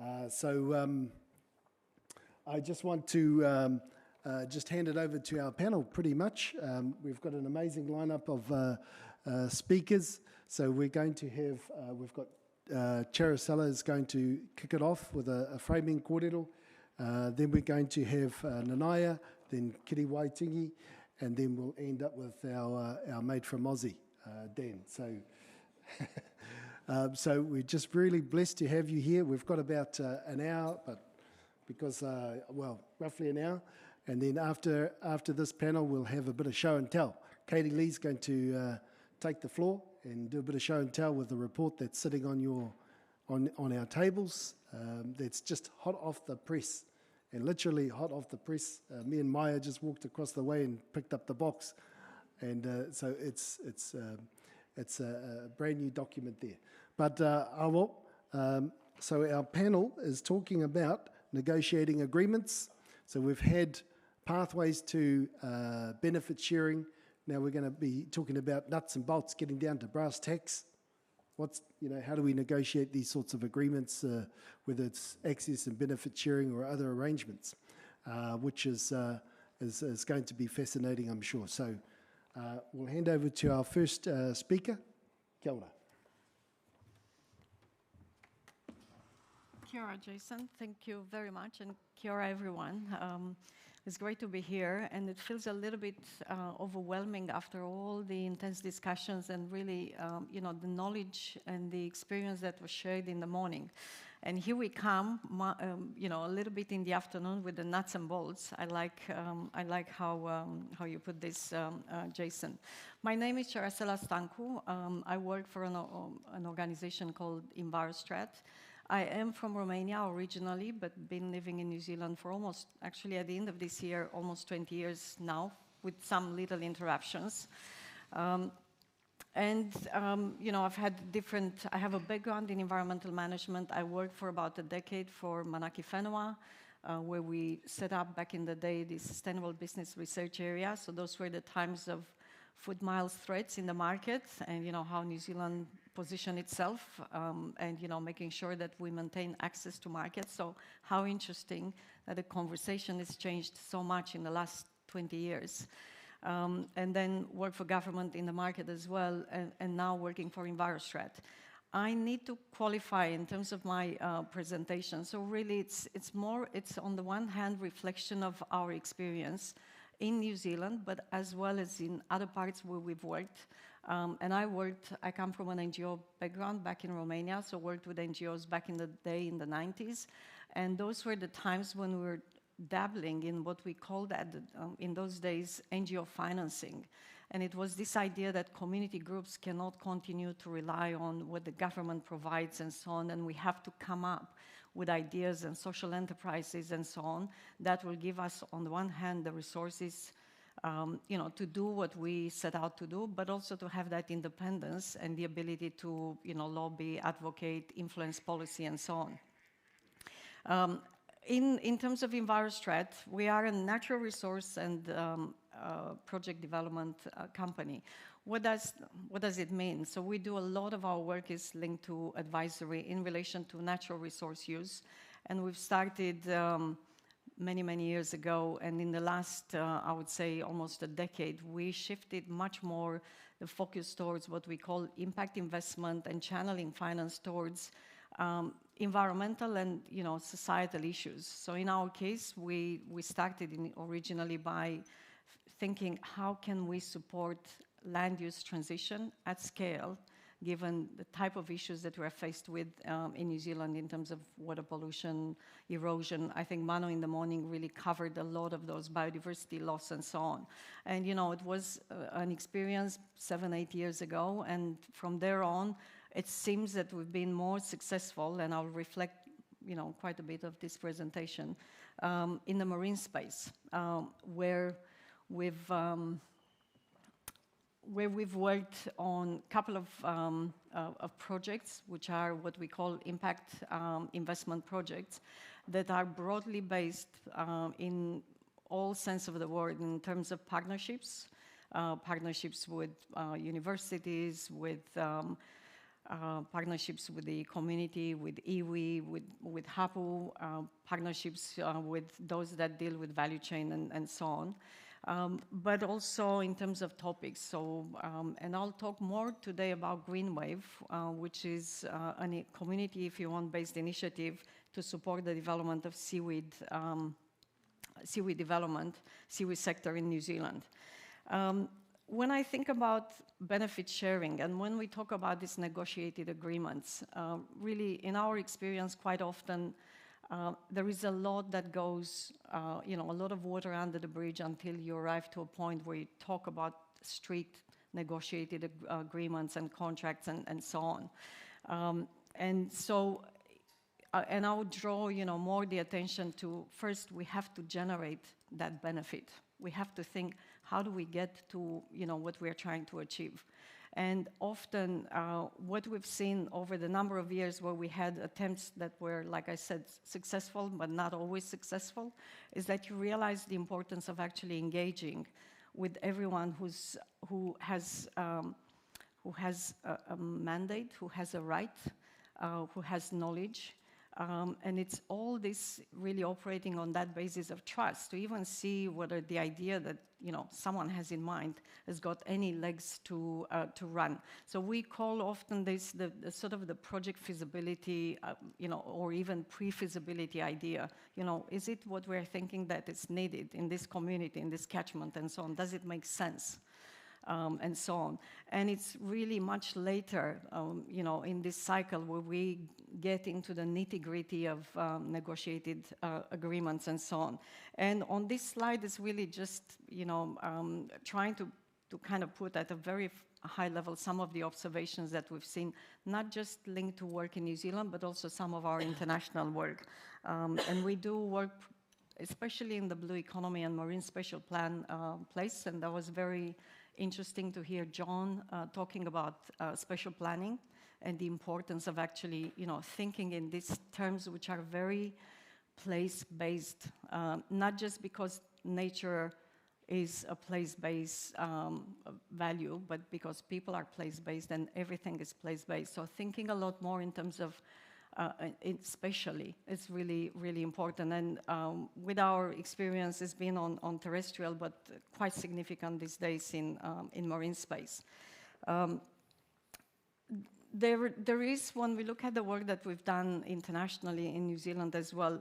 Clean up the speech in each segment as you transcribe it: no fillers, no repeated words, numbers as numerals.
I just want to just hand it over to our panel pretty much. We've got an amazing lineup of speakers. So we're going to have, we've got Cerasela is going to kick it off with a framing kōrero. Then we're going to have Nanaia, then Kiriwaitinga, and then we'll end up with our mate from Aussie, Dan. So we're just really blessed to have you here. We've got about an hour, but because, well, roughly an hour. And then after this panel, we'll have a bit of show and tell. Katie Lee's going to take the floor and do a bit of show and tell with the report that's sitting on our tables. That's just hot off the press, and literally hot off the press. Me and Maya just walked across the way and picked up the box, and so it's a brand new document there. But so our panel is talking about negotiating agreements. So we've had pathways to benefit sharing. Now we're going to be talking about nuts and bolts, getting down to brass tacks. How do we negotiate these sorts of agreements, whether it's access and benefit sharing or other arrangements, which is going to be fascinating, I'm sure. So we'll hand over to our first speaker. Kia ora. Kia ora, Jason. Thank you very much, and kia ora, everyone. It's great to be here, and it feels a little bit overwhelming after all the intense discussions and really, the knowledge and the experience that was shared in the morning. And here we come, a little bit in the afternoon with the nuts and bolts. I like how you put this, Jason. My name is Cerasela Stancu. I work for an organization called EnviroStrat. I am from Romania originally, but been living in New Zealand for almost, actually at the end of this year, almost 20 years now, with some little interruptions. I've had I have a background in environmental management. I worked for about a decade for Manaki Whenua, where we set up back in the day the Sustainable Business Research Area. So those were the times of foot miles threats in the market, and how New Zealand position itself, and making sure that we maintain access to markets. So how interesting that the conversation has changed so much in the last 20 years. And then work for government in the market as well, and now working for EnviroStrat. I need to qualify in terms of my presentation. So really it's on the one hand reflection of our experience in New Zealand, but as well as in other parts where we've worked. I come from an NGO background back in Romania, so worked with NGOs back in the day in the 90s. And those were the times when we were dabbling in what we called in those days NGO financing. And it was this idea that community groups cannot continue to rely on what the government provides and so on, and we have to come up with ideas and social enterprises and so on that will give us, on the one hand, the resources to do what we set out to do, but also to have that independence and the ability to, lobby, advocate, influence policy, and so on. In terms of EnviroStrat, we are a natural resource and project development company. What does it mean? So we do a lot of our work is linked to advisory in relation to natural resource use, and we've started many years ago, and in the last, I would say, almost a decade, we shifted much more the focus towards what we call impact investment and channeling finance towards environmental and societal issues. So in our case, we started originally by thinking how can we support land use transition at scale, given the type of issues that we're faced with in New Zealand in terms of water pollution, erosion. I think Mano in the morning really covered a lot of those, biodiversity loss and so on. And it was an experience 7-8 years ago, and from there on, it seems that we've been more successful, and I'll reflect quite a bit of this presentation, in the marine space, where we've worked on a couple of projects, which are what we call impact investment projects, that are broadly based in all sense of the word in terms of partnerships with universities, with partnerships with the community, with iwi, with hapu, partnerships with those that deal with value chain and so on. But also in terms of topics. So, and I'll talk more today about Green Wave, which is a community, if you want, based initiative to support the development of seaweed development, seaweed sector in New Zealand. When I think about benefit sharing, and when we talk about these negotiated agreements, really, in our experience, quite often, there is a lot that goes, a lot of water under the bridge until you arrive to a point where you talk about strict negotiated agreements and contracts and so on. And I would draw, more the attention to, first, we have to generate that benefit. We have to think, how do we get to, what we are trying to achieve? And often, what we've seen over the number of years where we had attempts that were, like I said, successful, but not always successful, is that you realize the importance of actually engaging with everyone who has a mandate, who has a right, who has knowledge. And it's all this really operating on that basis of trust to even see whether the idea that someone has in mind has got any legs to run. So we call often this the sort of the project feasibility, or even pre-feasibility idea. Is it what we're thinking that is needed in this community, in this catchment, and so on? Does it make sense? And so on. And it's really much later, in this cycle where we get into the nitty-gritty of negotiated agreements and so on. And on this slide is really just, trying to kind of put at a very high level some of the observations that we've seen, not just linked to work in New Zealand, but also some of our international work. And we do work, especially in the blue economy and marine spatial plan place, and that was very interesting to hear John talking about spatial planning and the importance of actually, thinking in these terms which are very place-based, not just because nature is a place-based value, but because people are place-based and everything is place-based. So thinking a lot more in terms of spatially, it's really, really important. And with our experience, it's been on terrestrial, but quite significant these days in marine space. There is, when we look at the work that we've done internationally in New Zealand as well,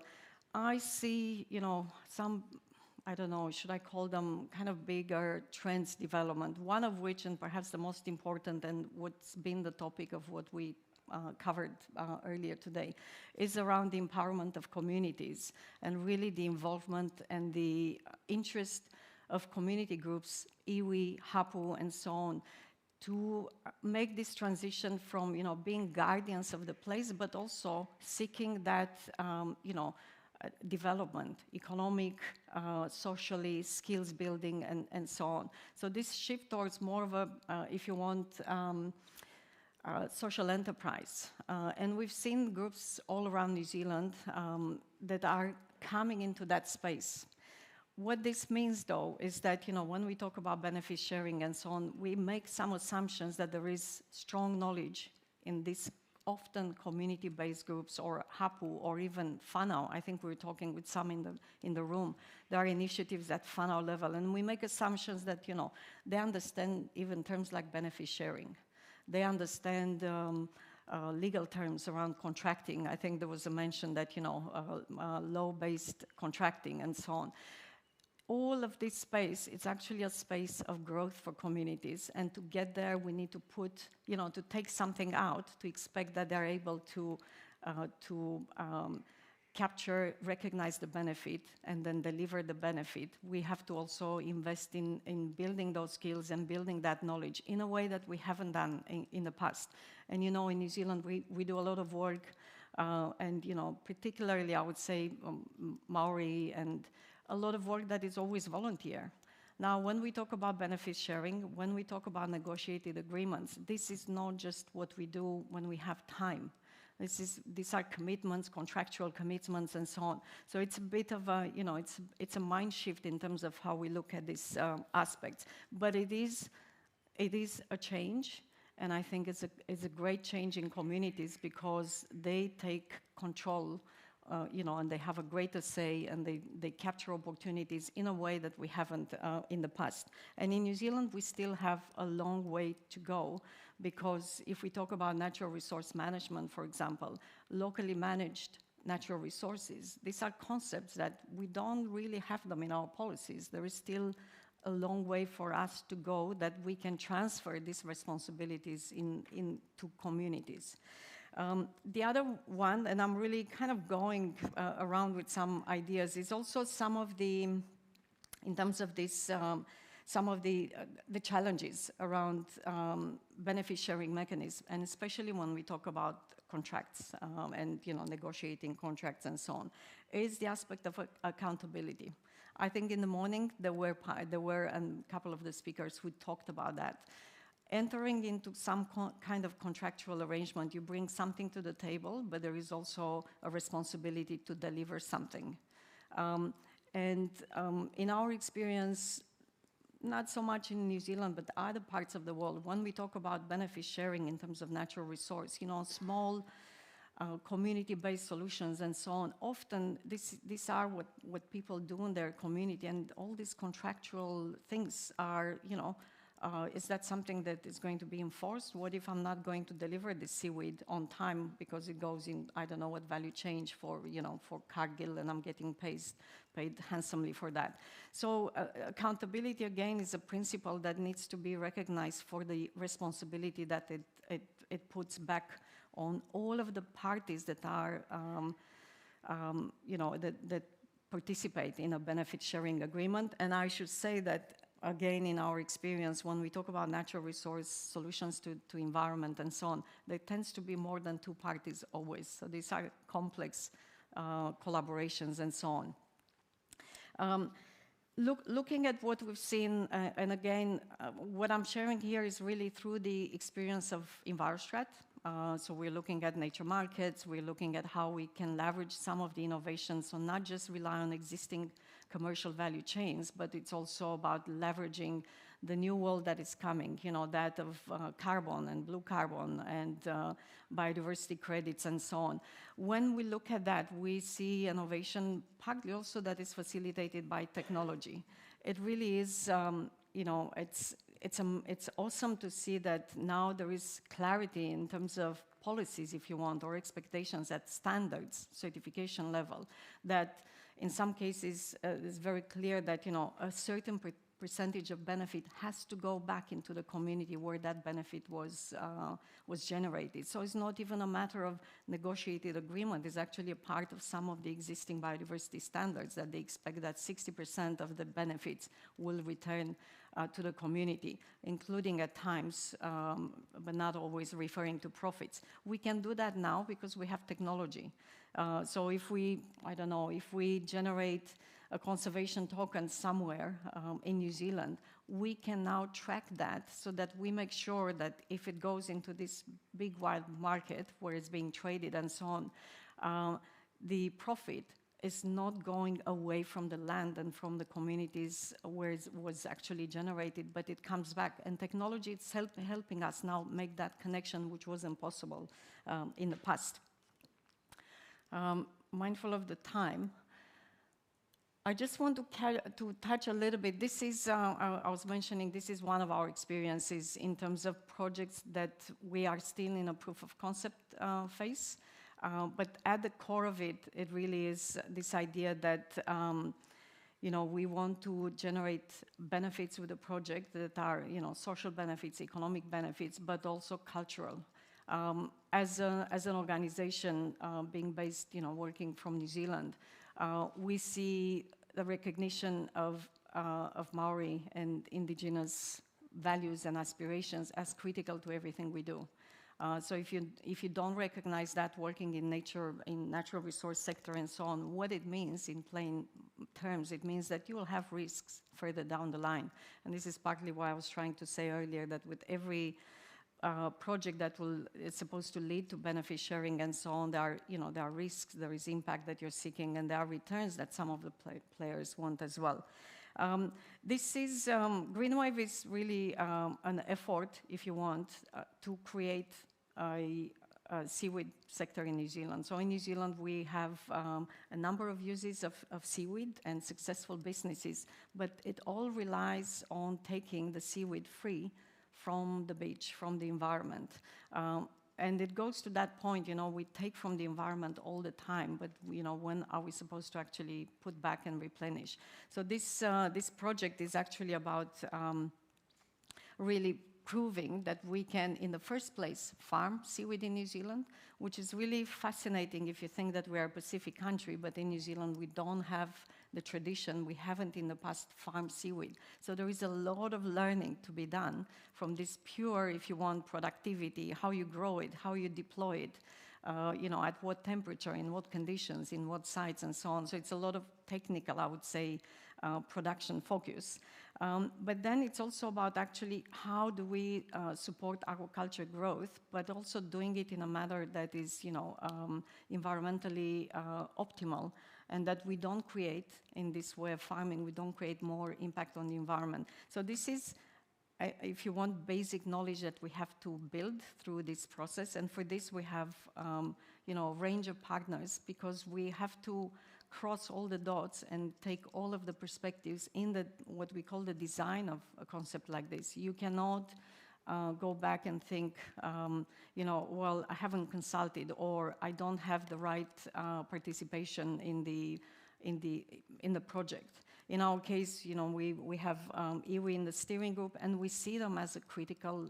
I see, some, I don't know, should I call them kind of bigger trends development, one of which, and perhaps the most important, and what's been the topic of what we covered earlier today, is around the empowerment of communities and really the involvement and the interest of community groups, iwi, hapu, and so on, to make this transition from, being guardians of the place, but also seeking that, development, economic, socially, skills building, and so on. So this shift towards more of a, if you want, social enterprise. And we've seen groups all around New Zealand that are coming into that space. What this means, though, is that, when we talk about benefit sharing and so on, we make some assumptions that there is strong knowledge in these often community-based groups or hapu or even whanau. I think we were talking with some in the room. There are initiatives at whanau level, and we make assumptions that, they understand even terms like benefit sharing. They understand legal terms around contracting. I think there was a mention that, law-based contracting and so on. All of this space, it's actually a space of growth for communities. And to get there, we need to put, to take something out, to expect that they're able to capture, recognize the benefit, and then deliver the benefit. We have to also invest in building those skills and building that knowledge in a way that we haven't done in the past. And, in New Zealand, we do a lot of work, and, particularly, I would say, Maori, and a lot of work that is always volunteer. Now, when we talk about benefit sharing, when we talk about negotiated agreements, this is not just what we do when we have time. These are commitments, contractual commitments, and so on. So it's a bit of a, it's a mind shift in terms of how we look at these aspects. But it is a change, And I think it's a great change in communities because they take control, and they have a greater say, and they capture opportunities in a way that we haven't in the past. And in New Zealand, we still have a long way to go, because if we talk about natural resource management, for example, locally managed natural resources, these are concepts that we don't really have them in our policies. There is still a long way for us to go that we can transfer these responsibilities into communities. The other one, and I'm really kind of going around with some ideas, is also some of the, in terms of this, some of the challenges around benefit sharing mechanisms, and especially when we talk about contracts and negotiating contracts and so on, is the aspect of accountability. I think in the morning there were a couple of the speakers who talked about that. Entering into some kind of contractual arrangement, you bring something to the table, but there is also a responsibility to deliver something. In our experience, not so much in New Zealand, but other parts of the world, when we talk about benefit sharing in terms of natural resource, small community-based solutions and so on, often these are what people do in their community, and all these contractual things are, is that something that is going to be enforced? What if I'm not going to deliver the seaweed on time because it goes in, I don't know what value change for Cargill, and I'm getting paid handsomely for that. So accountability, again, is a principle that needs to be recognized for the responsibility that it puts back on all of the parties that are, that participate in a benefit sharing agreement. And I should say that, again, in our experience, when we talk about natural resource solutions to environment and so on, there tends to be more than two parties always. So these are complex collaborations and so on. Looking at what we've seen, and again, what I'm sharing here is really through the experience of EnviroStrat. So we're looking at nature markets, we're looking at how we can leverage some of the innovations, so not just rely on existing commercial value chains, but it's also about leveraging the new world that is coming, that of carbon and blue carbon and biodiversity credits and so on. When we look at that, we see innovation partly also that is facilitated by technology. It really is, it's awesome to see that now there is clarity in terms of policies, if you want, or expectations at standards, certification level, that in some cases it's very clear that a certain percentage of benefit has to go back into the community where that benefit was generated. So it's not even a matter of negotiated agreement. It's actually a part of some of the existing biodiversity standards that they expect that 60% of the benefits will return to the community, including at times, but not always referring to profits. We can do that now because we have technology. So if we generate a conservation token somewhere in New Zealand, we can now track that so that we make sure that if it goes into this big wild market where it's being traded and so on, the profit is not going away from the land and from the communities where it was actually generated, but it comes back. And technology is helping us now make that connection, which was impossible in the past. Mindful of the time, I just want to touch a little bit. This is, I was mentioning, this is one of our experiences in terms of projects that we are still in a proof of concept phase. But at the core of it, it really is this idea that, we want to generate benefits with the project that are, social benefits, economic benefits, but also cultural. As an organization being based, working from New Zealand, we see the recognition of Maori and Indigenous values and aspirations as critical to everything we do. So if you don't recognize that working in natural resource sector and so on, what it means in plain terms, it means that you will have risks further down the line. And this is partly why I was trying to say earlier that with every project that is supposed to lead to benefit sharing and so on, there are risks, there is impact that you're seeking, and there are returns that some of the players want as well. This is, Greenwave is really an effort, if you want, to create a seaweed sector in New Zealand. So in New Zealand, we have a number of uses of seaweed and successful businesses, but it all relies on taking the seaweed free from the beach, from the environment. And it goes to that point, you know, we take from the environment all the time, but, you know, when are we supposed to actually put back and replenish? So this project is actually about really proving that we can, in the first place, farm seaweed in New Zealand, which is really fascinating if you think that we are a Pacific country, but in New Zealand we don't have the tradition, we haven't in the past farmed seaweed. So there is a lot of learning to be done from this pure, if you want, productivity, how you grow it, how you deploy it, you know, at what temperature, in what conditions, in what sites, and so on. So it's a lot of technical, I would say, production focus. But then it's also about actually how do we support aquaculture growth, but also doing it in a manner that is, you know, environmentally optimal, and that we don't create, in this way of farming, we don't create more impact on the environment. So this is, if you want, basic knowledge that we have to build through this process. And for this, we have, you know, a range of partners, because we have to cross all the dots and take all of the perspectives in the, what we call the design of a concept like this. You cannot go back and think, you know, well, I haven't consulted, or I don't have the right participation in the project. In our case, you know, we have iwi in the steering group, and we see them as a critical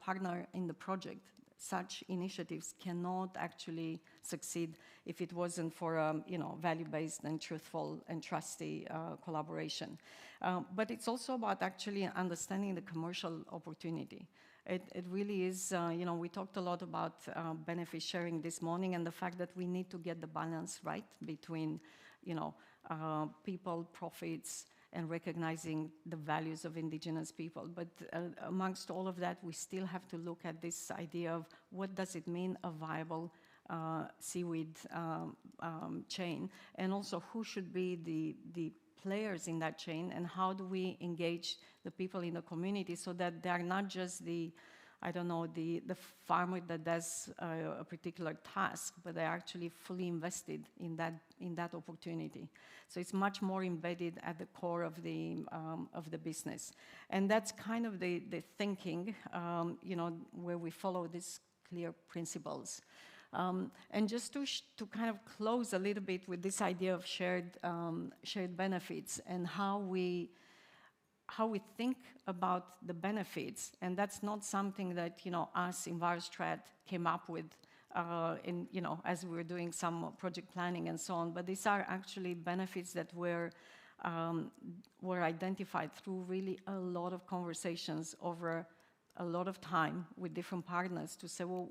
partner in the project. Such initiatives cannot actually succeed if it wasn't for you know, value-based and truthful and trusty collaboration. But it's also about actually understanding the commercial opportunity. It really is, you know, we talked a lot about benefit sharing this morning, and the fact that we need to get the balance right between, you know, people, profits, and recognizing the values of Indigenous people. But amongst all of that, we still have to look at this idea of what does it mean, a viable seaweed chain, and also who should be the players in that chain, and how do we engage the people in the community so that they are not just the, I don't know, the farmer that does a particular task, but they're actually fully invested in that opportunity. So it's much more embedded at the core of the business, and that's kind of the thinking, you know, where we follow these clear principles. And just to kind of close a little bit with this idea of shared benefits, and how we think about the benefits. And that's not something that, you know, us, EnviroStrat, came up with you know, as we were doing some project planning and so on, but these are actually benefits that were identified through really a lot of conversations over a lot of time with different partners to say, well,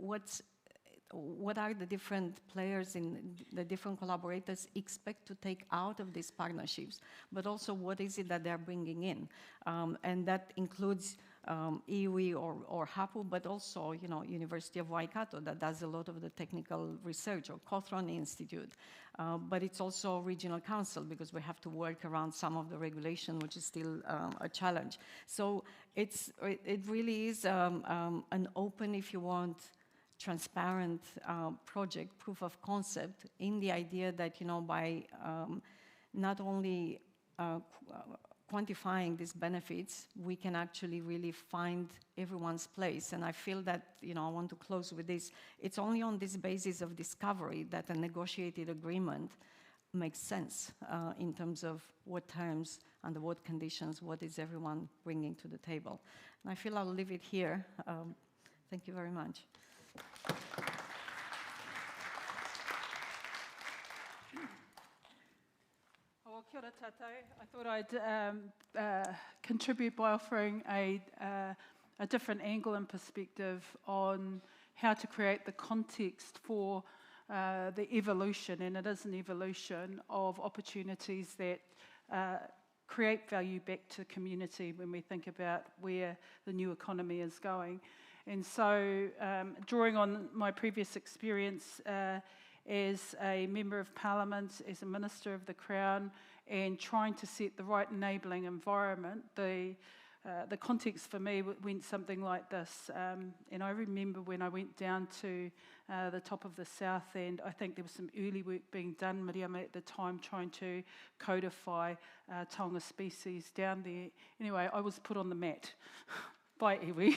what are the different players in the different collaborators expect to take out of these partnerships, but also what is it that they're bringing in? And that includes iwi or hapu, but also, you know, University of Waikato that does a lot of the technical research, or Kotahi Institute. But it's also regional council, because we have to work around some of the regulation, which is still a challenge. So it really is an open, if you want, transparent project, proof of concept, in the idea that, you know, by not only quantifying these benefits, we can actually really find everyone's place. And I feel that, you know, I want to close with this. It's only on this basis of discovery that a negotiated agreement makes sense in terms of what terms, under what conditions, what is everyone bringing to the table. And I feel I'll leave it here. Thank you very much. Well, kia ora tātou. I thought I'd contribute by offering a different angle and perspective on how to create the context for the evolution, and it is an evolution of opportunities that create value back to community when we think about where the new economy is going. And so, drawing on my previous experience as a Member of Parliament, as a Minister of the Crown, and trying to set the right enabling environment, the context for me went something like this. And I remember when I went down to the top of the south end, I think there was some early work being done, Miriama at the time, trying to codify taonga species down there. Anyway, I was put on the mat by iwi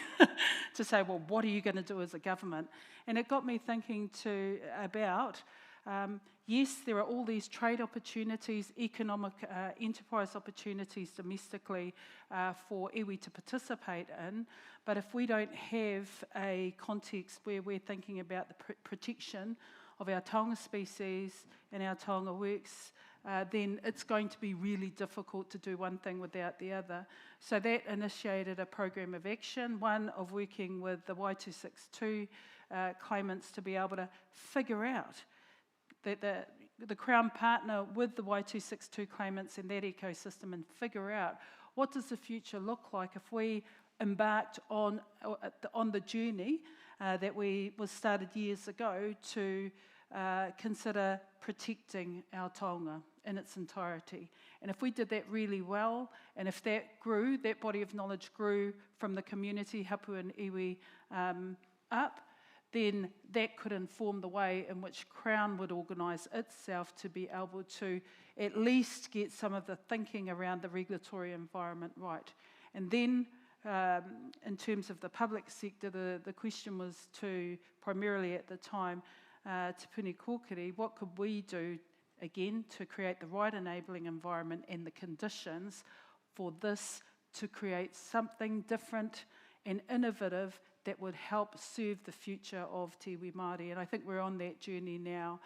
to say, well, what are you going to do as a government? And it got me thinking about, yes, there are all these trade opportunities, economic enterprise opportunities domestically for iwi to participate in, but if we don't have a context where we're thinking about the protection of our taonga species and our taonga works, then it's going to be really difficult to do one thing without the other. So that initiated a program of action, one of working with the Y262 claimants to be able to figure out that the Crown partner with the Y262 claimants in that ecosystem and figure out what does the future look like if we embarked on the journey that was started years ago to consider protecting our taonga in its entirety. And if we did that really well, and if that grew, that body of knowledge grew from the community, hapu and iwi, up, then that could inform the way in which Crown would organise itself to be able to at least get some of the thinking around the regulatory environment right. And then, in terms of the public sector, the question was to, primarily at the time, Te Puni Kōkiri, what could we do, again, to create the right enabling environment and the conditions for this to create something different and innovative that would help serve the future of Te iwi Māori. And I think we're on that journey now.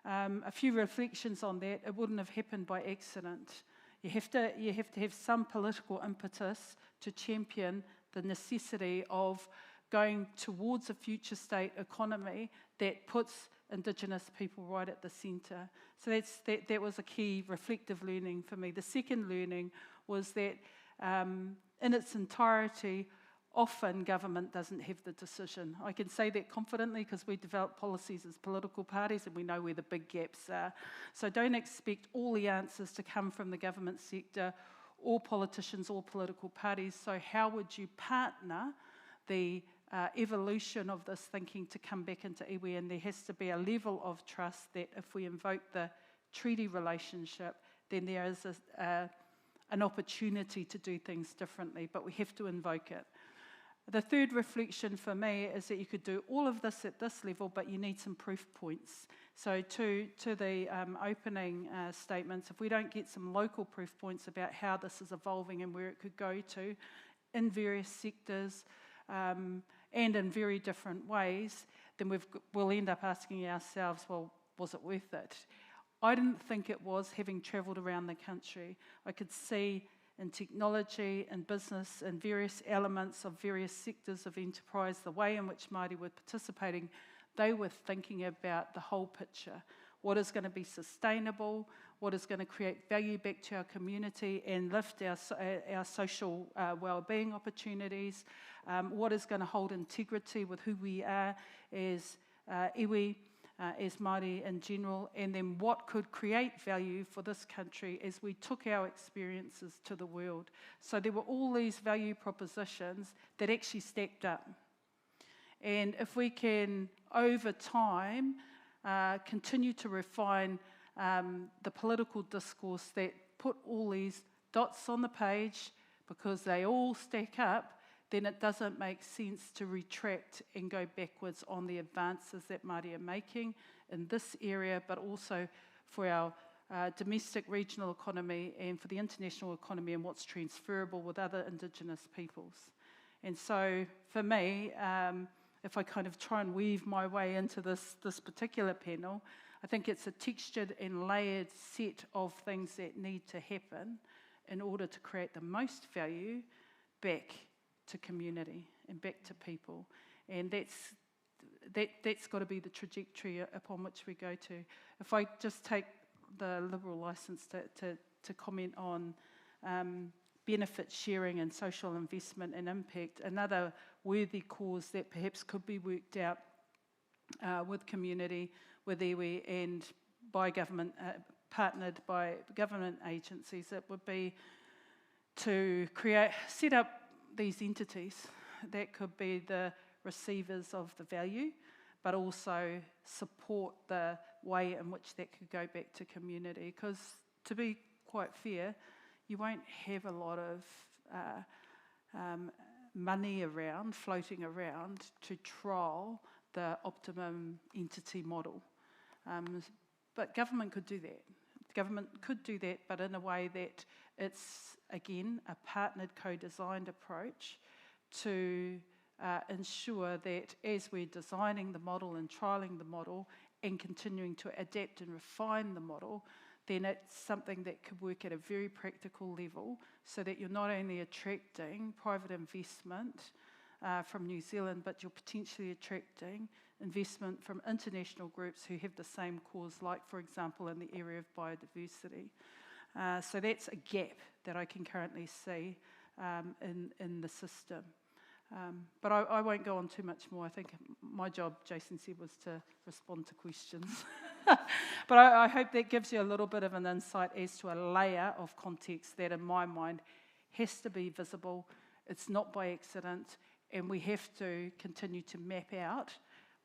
A few reflections on that. It wouldn't have happened by accident. You have to have some political impetus to champion the necessity of going towards a future state economy that puts Indigenous people right at the centre. So that was a key reflective learning for me. The second learning was that in its entirety, often government doesn't have the decision. I can say that confidently because we develop policies as political parties and we know where the big gaps are. So don't expect all the answers to come from the government sector or politicians or political parties. So how would you partner the evolution of this thinking to come back into iwi? And there has to be a level of trust that if we invoke the treaty relationship, then there is an opportunity to do things differently, but we have to invoke it. The third reflection for me is that you could do all of this at this level, but you need some proof points. So to the opening statements, if we don't get some local proof points about how this is evolving and where it could go to in various sectors and in very different ways, then we'll end up asking ourselves, well, was it worth it? I didn't think it was, having travelled around the country. I could see in technology and business and various elements of various sectors of enterprise, the way in which Māori were participating, they were thinking about the whole picture. What is going to be sustainable, what is going to create value back to our community and lift our social well-being opportunities, what is going to hold integrity with who we are as iwi, as Māori in general, and then what could create value for this country as we took our experiences to the world. So there were all these value propositions that actually stacked up. And if we can, over time, continue to refine the political discourse that put all these dots on the page because they all stack up, then it doesn't make sense to retract and go backwards on the advances that Māori are making in this area, but also for our domestic regional economy and for the international economy and what's transferable with other Indigenous peoples. And so for me, if I kind of try and weave my way into this particular panel, I think it's a textured and layered set of things that need to happen in order to create the most value back to community and back to people. And that's got to be the trajectory upon which we go to. If I just take the Liberal licence to comment on benefit sharing and social investment and impact, another worthy cause that perhaps could be worked out with community with iwi and by government, partnered by government agencies, it would be to set up these entities that could be the receivers of the value, but also support the way in which that could go back to community. Because to be quite fair, you won't have a lot of money floating around to trial the optimum entity model. But government could do that. Government could do that, but in a way that it's, again, a partnered, co-designed approach to ensure that as we're designing the model and trialling the model and continuing to adapt and refine the model, then it's something that could work at a very practical level so that you're not only attracting private investment from New Zealand, but you're potentially attracting investment from international groups who have the same cause, like, for example, in the area of biodiversity. So that's a gap that I can currently see in the system. But I won't go on too much more. I think my job, Jason said, was to respond to questions. But I hope that gives you a little bit of an insight as to a layer of context that, in my mind, has to be visible. It's not by accident, and we have to continue to map out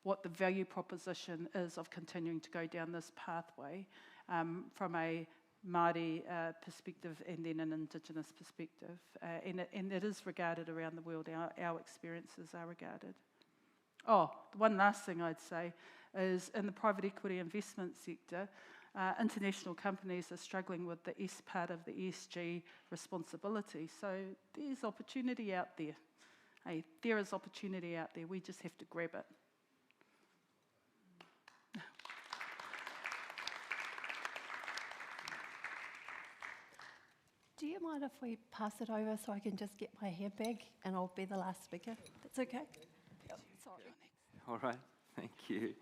what the value proposition is of continuing to go down this pathway from a Māori perspective and then an Indigenous perspective. And it is regarded around the world, our experiences are regarded. Oh, the one last thing I'd say is in the private equity investment sector, international companies are struggling with the S part of the ESG responsibility. So there's opportunity out there. Hey, there is opportunity out there. We just have to grab it. Do you mind if we pass it over so I can just get my handbag and I'll be the last speaker? That's okay? Oh, sorry. All right, thank you.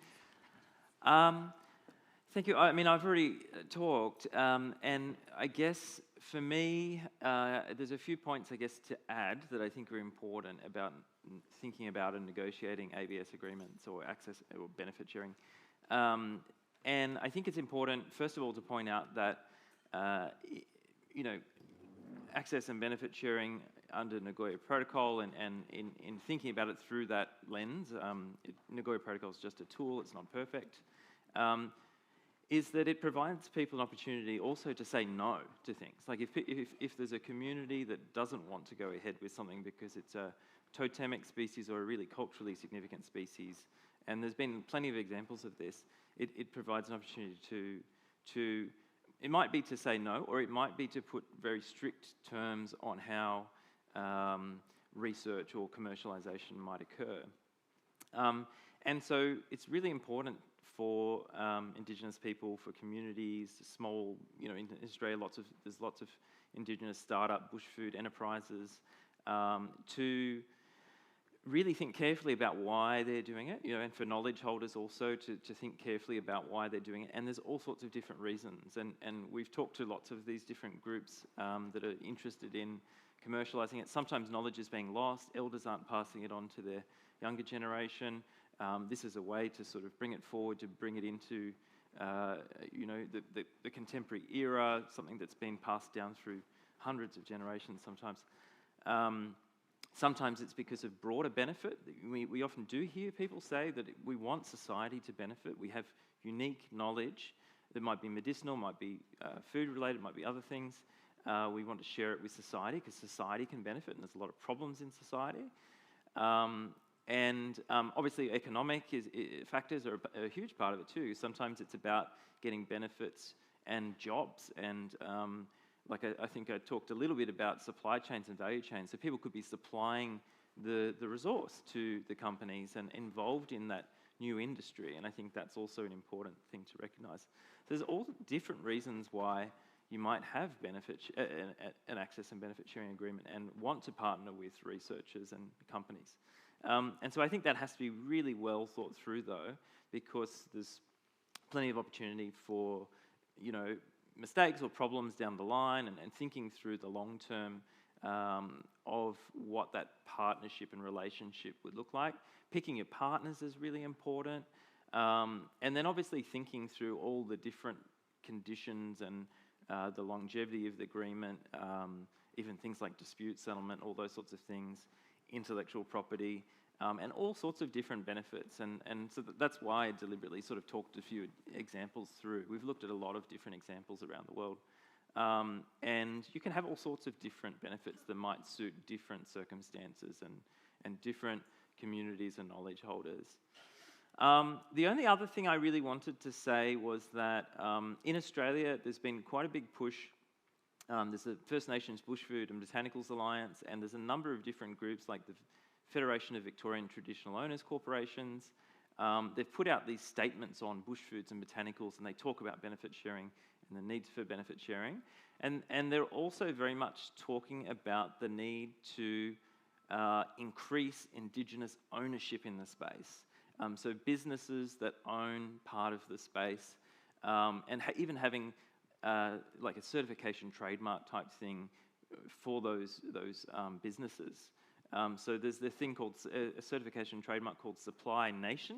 Thank you. I mean, I've already talked, and I guess for me, there's a few points, I guess, to add that I think are important about thinking about and negotiating ABS agreements or access or benefit sharing. And I think it's important, first of all, to point out that, you know, access and benefit sharing under Nagoya Protocol and in thinking about it through that lens, Nagoya Protocol is just a tool, it's not perfect, is that it provides people an opportunity also to say no to things. Like if there's a community that doesn't want to go ahead with something because it's a totemic species or a really culturally significant species, and there's been plenty of examples of this, it provides an opportunity to it might be to say no, or it might be to put very strict terms on how research or commercialisation might occur. And so it's really important for Indigenous people, for communities, small, you know, in Australia, there's lots of Indigenous startup bush food enterprises to really think carefully about why they're doing it, you know, and for knowledge holders also to think carefully about why they're doing it. And there's all sorts of different reasons. And we've talked to lots of these different groups that are interested in commercialising it. Sometimes knowledge is being lost. Elders aren't passing it on to their younger generation. This is a way to sort of bring it forward, to bring it into, you know, the contemporary era, something that's been passed down through hundreds of generations sometimes. Sometimes it's because of broader benefit. We often do hear people say that we want society to benefit. We have unique knowledge that might be medicinal, might be food-related, might be other things. We want to share it with society because society can benefit, and there's a lot of problems in society. And obviously economic factors are a huge part of it too. Sometimes it's about getting benefits and jobs, and like I think I talked a little bit about supply chains and value chains. So people could be supplying the resource to the companies and involved in that new industry, and I think that's also an important thing to recognise. There's all different reasons why you might have an access and benefit sharing agreement and want to partner with researchers and companies. And so I think that has to be really well thought through, though, because there's plenty of opportunity for, you know, mistakes or problems down the line, and thinking through the long term of what that partnership and relationship would look like. Picking your partners is really important. And then obviously thinking through all the different conditions and the longevity of the agreement, even things like dispute settlement, all those sorts of things, intellectual property, and all sorts of different benefits. And so that's why I deliberately sort of talked a few examples through. We've looked at a lot of different examples around the world. And you can have all sorts of different benefits that might suit different circumstances and different communities and knowledge holders. The only other thing I really wanted to say was that in Australia, there's been quite a big push. There's the First Nations Bushfood and Botanicals Alliance, and there's a number of different groups like the Federation of Victorian Traditional Owners Corporations. They've put out these statements on bushfoods and botanicals, and they talk about benefit sharing and the needs for benefit sharing. And they're also very much talking about the need to increase Indigenous ownership in the space. So businesses that own part of the space, and even having like a certification trademark type thing for those businesses. So there's the thing called a certification trademark called Supply Nation.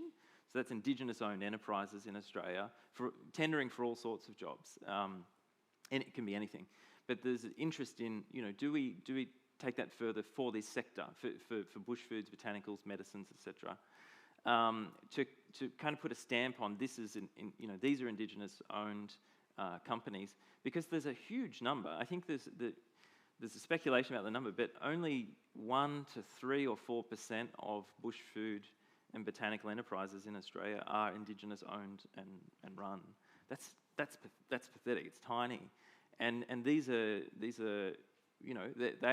So that's Indigenous-owned enterprises in Australia for tendering for all sorts of jobs, and it can be anything. But there's an interest in, do we take that further for this sector, for bush foods, botanicals, medicines, etc. To kind of put a stamp on this is, these are Indigenous-owned companies, because there's a huge number. I think there's a speculation about the number, but only 1 to 3 or 4% of bush food and botanical enterprises in Australia are Indigenous-owned and run. That's pathetic. It's tiny, and these are they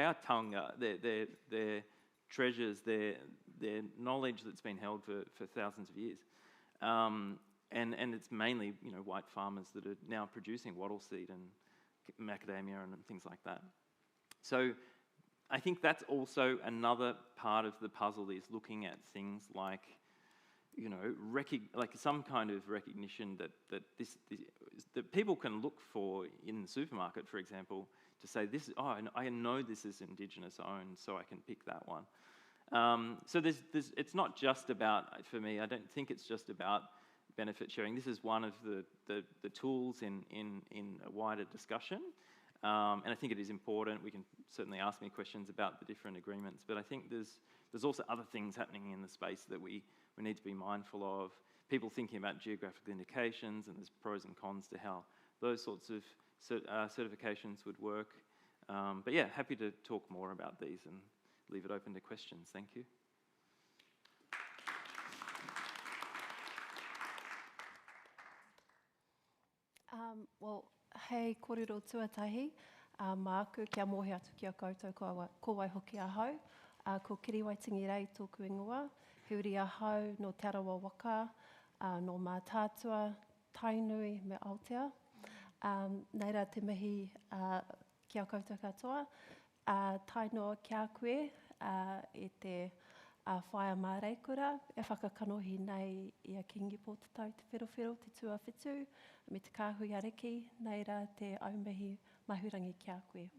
are taonga. They're treasures. They're knowledge that's been held for thousands of years, and it's mainly white farmers that are now producing wattle seed and macadamia and things like that. So I think that's also another part of the puzzle, is looking at things like, like some kind of recognition that that people can look for in the supermarket, for example, to say I know this is Indigenous owned, so I can pick that one. So it's not just about, for me, I don't think it's just about benefit sharing. This is one of the tools in a wider discussion. And I think it is important. We can certainly ask me questions about the different agreements, but I think there's also other things happening in the space that we need to be mindful of. People thinking about geographical indications, and there's pros and cons to how those sorts of certifications would work. But yeah, happy to talk more about these and leave it open to questions. Thank you. Well, hei kōrero tuatahi, mā aku kia mohe atu ki a koutou ko Waihoki ahau, ko Kiriwaitinga Rei tōku ingoa, huri ahau no Te Arawa Waka, no mā tātua, Tainui me Aotea. Nei rā te mihi ki a koutou katoa, tainoa ki a koe e te whaia mā reikura, e whakakanohi nei i a kingi pōtatau te whirowhiro, te tuawhitu, me te kāhui ariki, nei rā te aumihi mahurangi ki a koe.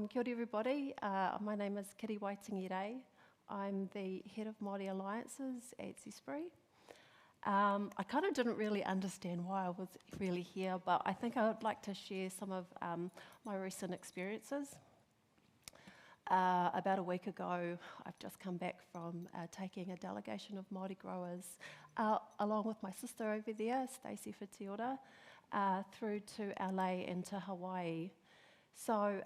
Kia ora everybody, my name is Kiriwaitinga Rei. I'm the head of Māori Alliances at Zespri. I kind of didn't really understand why I was really here, but I think I would like to share some of my recent experiences. About a week ago, I've just come back from taking a delegation of Māori growers, along with my sister over there, Stacey Whitiora, through to LA and to Hawaii. So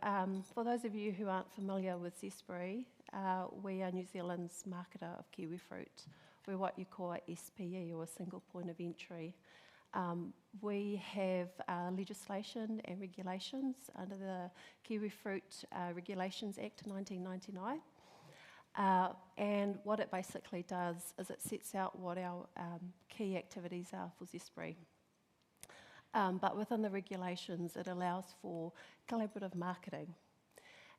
for those of you who aren't familiar with Zespri, we are New Zealand's marketer of kiwi fruit. We're what you call a SPE, or a single point of entry. We have legislation and regulations under the Kiwi Fruit Regulations Act 1999. And what it basically does is it sets out what our key activities are for Zespri. But within the regulations, it allows for collaborative marketing.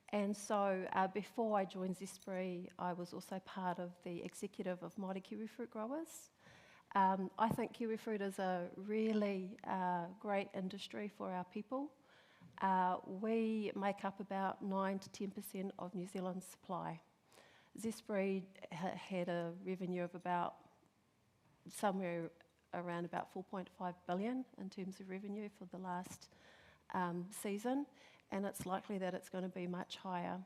And so before I joined Zespri, I was also part of the executive of Māori Kiwi Fruit Growers. I think kiwi fruit is a really great industry for our people. We make up about 9 to 10% of New Zealand's supply. Zespri had a revenue of about somewhere around about 4.5 billion in terms of revenue for the last season, and it's likely that it's going to be much higher.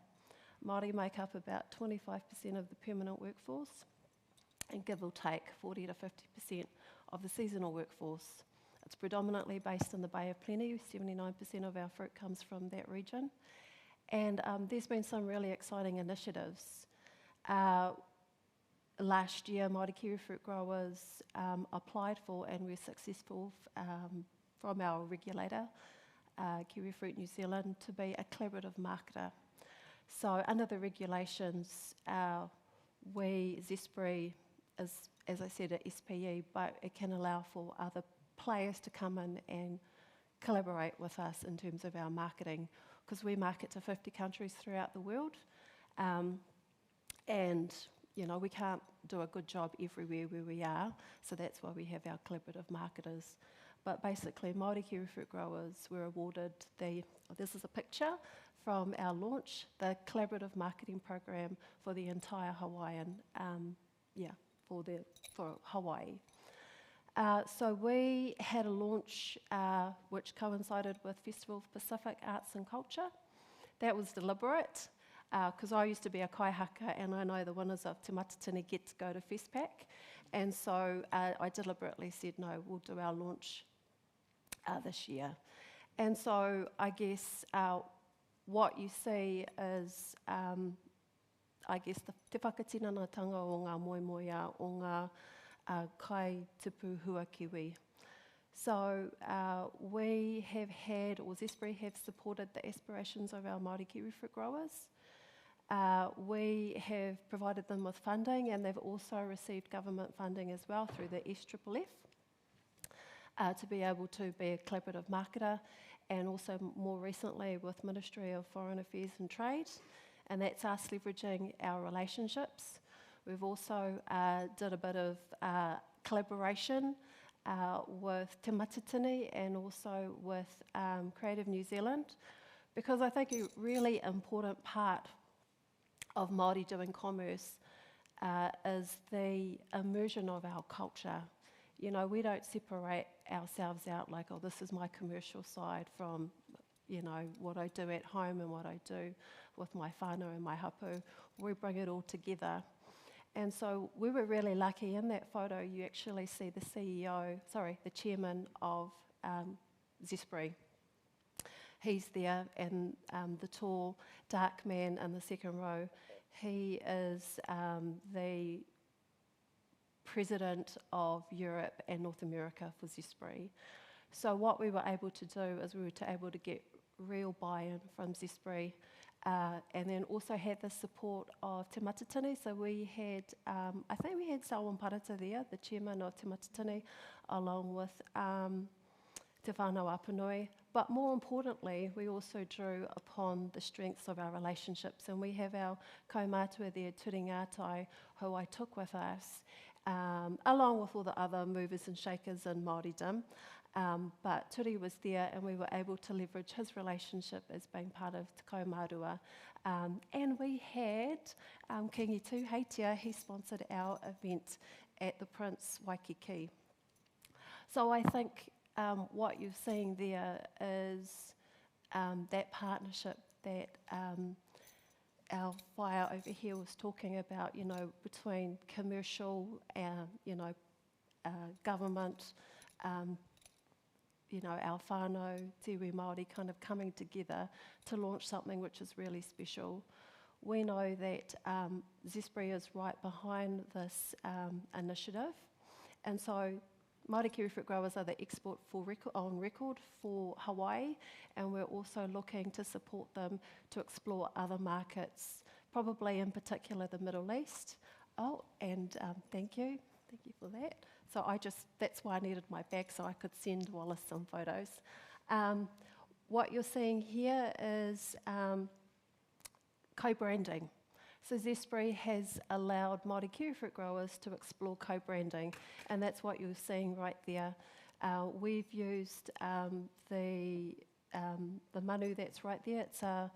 Māori make up about 25% of the permanent workforce, and give or take 40 to 50% of the seasonal workforce. It's predominantly based in the Bay of Plenty. 79% of our fruit comes from that region. And there's been some really exciting initiatives. Last year, Māori kiwi fruit growers applied for and were successful from our regulator, Kiwi Fruit New Zealand, to be a collaborative marketer. So under the regulations, Zespri is, as I said, a SPE, but it can allow for other players to come in and collaborate with us in terms of our marketing, because we market to 50 countries throughout the world. And, you know, we can't do a good job everywhere where we are, so that's why we have our collaborative marketers. But basically, Māori kiwi fruit growers were awarded this is a picture from our launch, the collaborative marketing program for the entire Hawaiian, for Hawaii. So we had a launch which coincided with Festival of Pacific Arts and Culture. That was deliberate, because I used to be a kaihaka, and I know the winners of Te Matatini get to go to FestPac. And so I deliberately said, no, we'll do our launch this year. And so I guess what you see is, I guess, the te whakatinanatanga o ngā moemoea o ngā kai tipu hua kiwi. So we have had, or Zespri have supported the aspirations of our Māori kiwi fruit growers. We have provided them with funding, and they've also received government funding as well through the SFFF to be able to be a collaborative marketer, and also more recently with Ministry of Foreign Affairs and Trade, and that's us leveraging our relationships. We've also did a bit of collaboration with Te Matatini and also with Creative New Zealand, because I think a really important part of Māori doing commerce is the immersion of our culture. You know, we don't separate ourselves out like, oh, this is my commercial side from, you know, what I do at home and what I do with my whānau and my hapu. We bring it all together. And so we were really lucky. In that photo, you actually see the chairman of Zespri. He's there, and the tall, dark man in the second row, he is the president of Europe and North America for Zespri. So what we were able to do is we were able to get real buy-in from Zespri, and then also had the support of Te Matatini. So we had, I think we had Selwyn Parata there, the chairman of Te Matatini, along with Te Whānau Apanui. But more importantly, we also drew upon the strengths of our relationships, and we have our kaumātua there, Turi Ngātai, who I took with us, along with all the other movers and shakers in Māoridom. But Turi was there, and we were able to leverage his relationship as being part of Te Kaumārua. And we had Kingi Heitia, he sponsored our event at the Prince Waikiki. So I think what you're seeing there is that partnership that our wire over here was talking about, you know, between commercial and, you know, government, you know, our whānau, te iwi Māori kind of coming together to launch something which is really special. We know that Zespri is right behind this initiative, and so Māori kiwi fruit growers are the export on record for Hawaii, and we're also looking to support them to explore other markets, probably in particular the Middle East. Oh, and thank you for that. So that's why I needed my bag, so I could send Wallace some photos. What you're seeing here is co-branding. So Zespri has allowed Māori kiwi fruit growers to explore co-branding, and that's what you're seeing right there. We've used the manu that's right there. It's te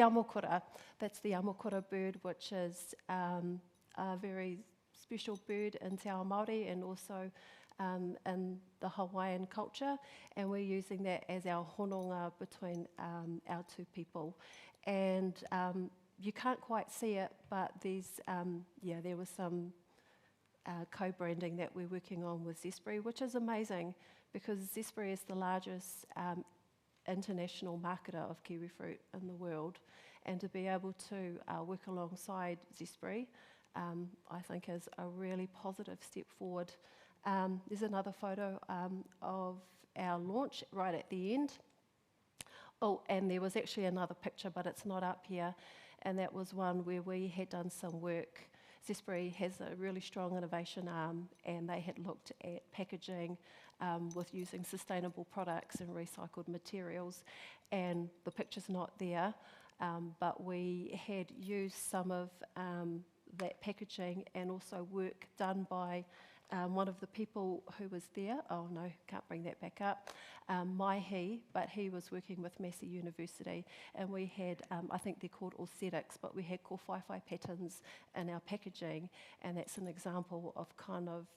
amokura. That's the amokura bird, which is a very special bird in Te Ao Māori and also in the Hawaiian culture, and we're using that as our hononga between our two people. And you can't quite see it, but there was some co-branding that we're working on with Zespri, which is amazing because Zespri is the largest international marketer of kiwi fruit in the world, and to be able to work alongside Zespri, I think is a really positive step forward. There's another photo of our launch right at the end. Oh, and there was actually another picture, but it's not up here, and that was one where we had done some work. Zespri has a really strong innovation arm, and they had looked at packaging with using sustainable products and recycled materials, and the picture's not there, but we had used some of that packaging and also work done by one of the people who was there, oh no, can't bring that back up, Maihi, but he was working with Massey University, and we had, I think they're called orthetics, but we had kōwhaiwhai patterns in our packaging, and that's an example of kind of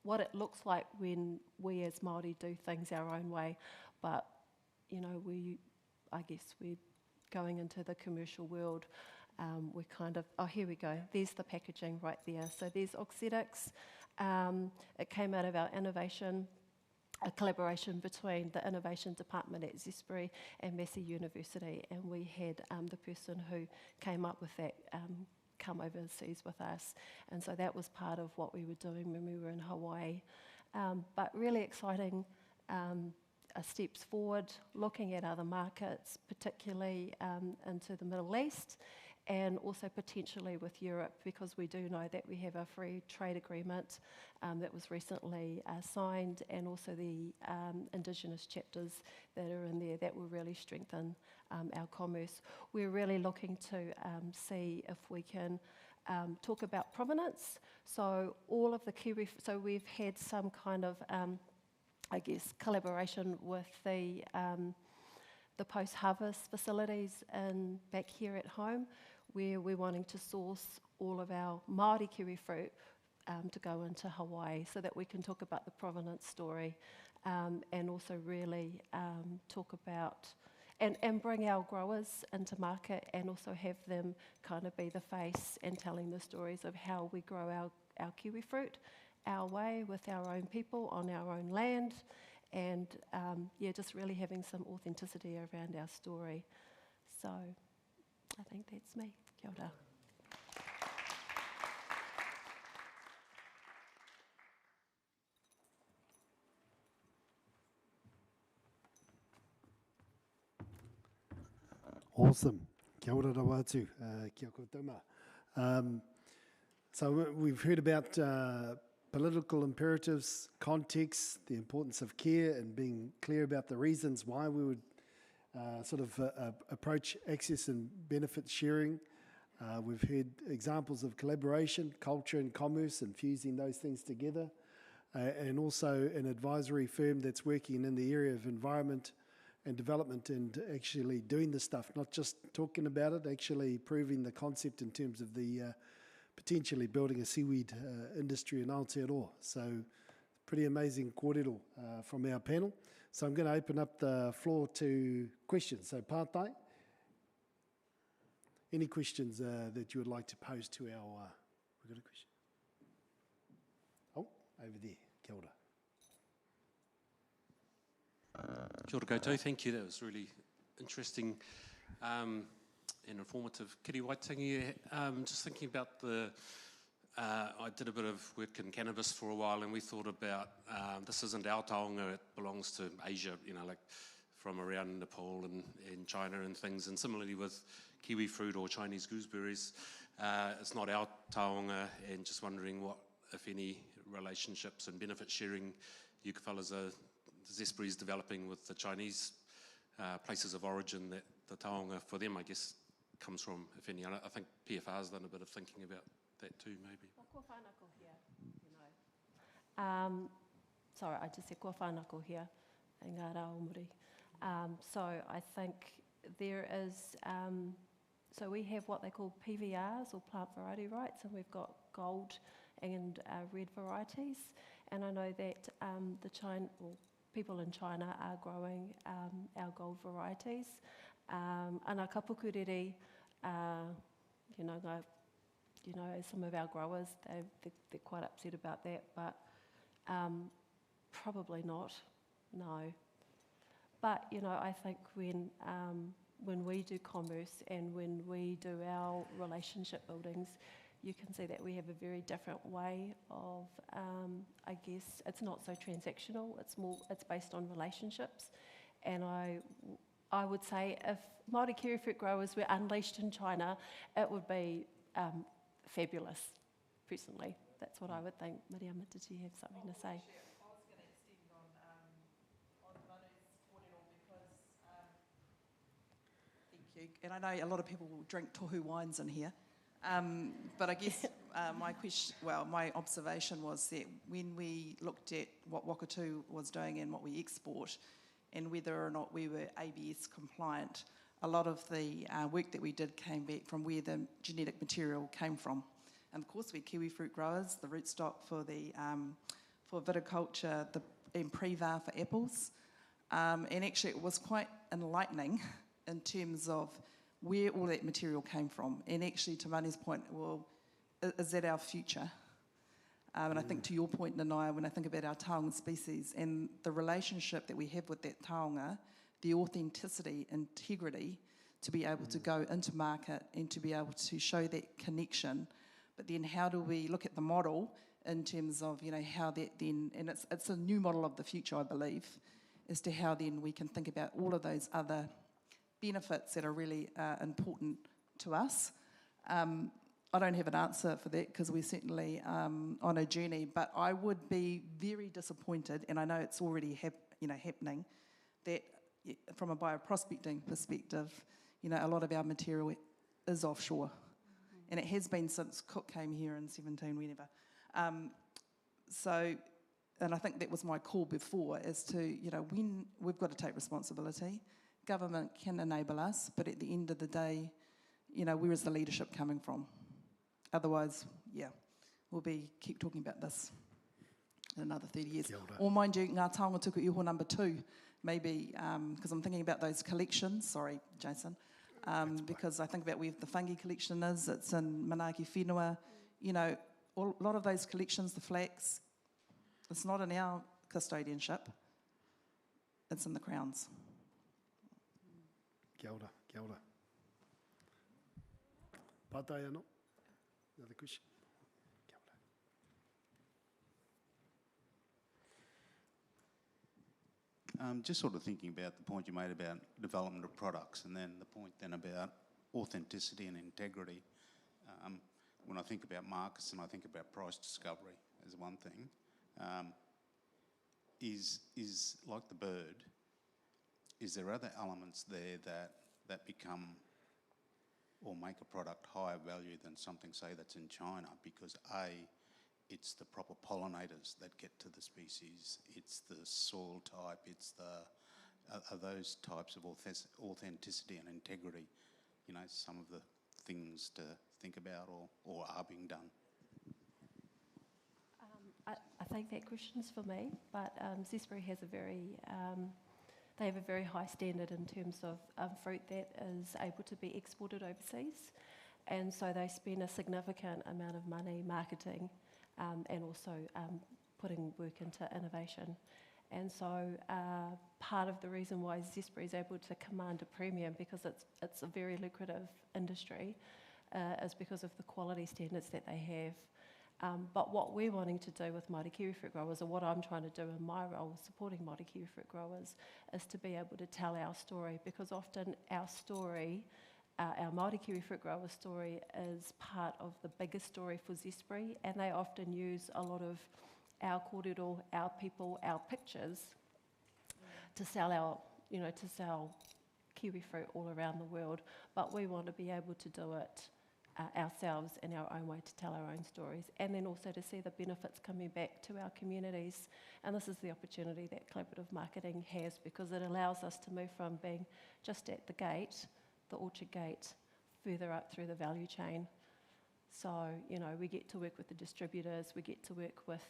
what it looks like when we as Māori do things our own way, but you know, I guess we're going into the commercial world. We kind of, oh, here we go. There's the packaging right there. So there's orthetics. It came out of our innovation, a collaboration between the innovation department at Zespri and Massey University, and we had the person who came up with that come overseas with us, and so that was part of what we were doing when we were in Hawaii. But really exciting steps forward, looking at other markets, particularly into the Middle East, and also potentially with Europe, because we do know that we have a free trade agreement that was recently signed, and also the Indigenous chapters that are in there that will really strengthen our commerce. We're really looking to see if we can talk about provenance. So all of the kiwi, so we've had some kind of, I guess, collaboration with the post-harvest facilities back here at home, where we're wanting to source all of our Māori kiwi fruit to go into Hawaii, so that we can talk about the provenance story, and also really talk about and bring our growers into market, and also have them kind of be the face and telling the stories of how we grow our kiwi fruit our way with our own people on our own land, and just really having some authenticity around our story. So I think that's me. Kia ora. Awesome. Kia ora rawatu. Kia koutou. So we've heard about political imperatives, context, the importance of care, and being clear about the reasons why we would approach access and benefit sharing. We've heard examples of collaboration, culture and commerce, and fusing those things together, and also an advisory firm that's working in the area of environment and development, and actually doing the stuff, not just talking about it, actually proving the concept in terms of the potentially building a seaweed industry in Aotearoa. So pretty amazing kōrero from our panel. So I'm going to open up the floor to questions. So pātai, any questions that you would like to pose to our... We've got a question. Oh, over there. Kia ora. Kia ora koutou, thank you. That was really interesting and informative. Kiriwaitinga, just thinking about I did a bit of work in cannabis for a while, and we thought about, this isn't our taonga, it belongs to Asia, like from around Nepal and China and things. And similarly with kiwi fruit or Chinese gooseberries, it's not our taonga, and just wondering what, if any, relationships and benefit sharing you fellas are Zespri's developing with the Chinese places of origin, that the taonga for them, I guess, comes from, if any. I think PFR's done a bit of thinking about that too, maybe. Kua whānako here, sorry, I just said kua whānako here, e ngā rā o muri. So I think there is, so we have what they call PVRs, or plant variety rights, and we've got gold and red varieties. And I know that people in China are growing our gold varieties. And our kapukuriri, some of our growers, they're quite upset about that, but probably not, no. But, I think when we do commerce and when we do our relationship buildings, you can see that we have a very different way of, I guess, it's not so transactional, it's based on relationships. And I would say if Māori kiwifruit growers were unleashed in China, it would be fabulous, personally. That's what I would think. Miriama, did you have something to say? I was going to extend on Manu's kōrero because, thank you, and I know a lot of people will drink tohu wines in here, but I guess my observation was that when we looked at what Wakatu was doing and what we export, and whether or not we were ABS compliant, a lot of the work that we did came back from where the genetic material came from. And of course, we're kiwifruit growers, the rootstock for viticulture, and Privar for apples. And actually, it was quite enlightening in terms of where all that material came from. And actually, to Manu's point, well, is that our future? And I think to your point, Nanaia, when I think about our taonga species and the relationship that we have with that taonga, the authenticity, integrity, to be able to go into market and to be able to show that connection. But then how do we look at the model in terms of, how that then, and it's a new model of the future, I believe, as to how then we can think about all of those other benefits that are really important to us. I don't have an answer for that because we're certainly on a journey, but I would be very disappointed, and I know it's already happening, that from a bioprospecting perspective, a lot of our material is offshore. And it has been since Cook came here in 17, whenever. And I think that was my call before, as to, when we've got to take responsibility. Government can enable us, but at the end of the day, where is the leadership coming from? Otherwise, we'll keep talking about this in another 30 years. Or mind you, ngā taonga tuku iho number 2, maybe, because I'm thinking about those collections. Sorry, Jason. Because I think about where the fungi collection is. It's in Manaaki Whenua. A lot of those collections, the flax, it's not in our custodianship. It's in the Crown's. Kia ora, kia ora. Pātai anō? Another question? Kia ora. Just sort of thinking about the point you made about development of products, and then the point then about authenticity and integrity. When I think about markets and I think about price discovery as one thing, is like the bird, is there other elements there that become or make a product higher value than something, say, that's in China? Because it's the proper pollinators that get to the species, it's the soil type, are those types of authenticity and integrity, some of the things to think about or are being done? I think that question's for me, but Zespri has they have a very high standard in terms of fruit that is able to be exported overseas, and so they spend a significant amount of money marketing and also putting work into innovation. And so part of the reason why Zespri is able to command a premium, because it's a very lucrative industry, is because of the quality standards that they have. But what we're wanting to do with Māori kiwifruit growers, or what I'm trying to do in my role supporting Māori kiwifruit growers, is to be able to tell our story, because often our story, our Māori kiwifruit grower story, is part of the bigger story for Zespri, and they often use a lot of our kōrero, our people, our pictures to sell to sell kiwifruit all around the world. But we want to be able to do it ourselves in our own way, to tell our own stories, and then also to see the benefits coming back to our communities. And this is the opportunity that collaborative marketing has, because it allows us to move from being just at the gate, the orchard gate, further up through the value chain. So, you know, we get to work with the distributors, we get to work with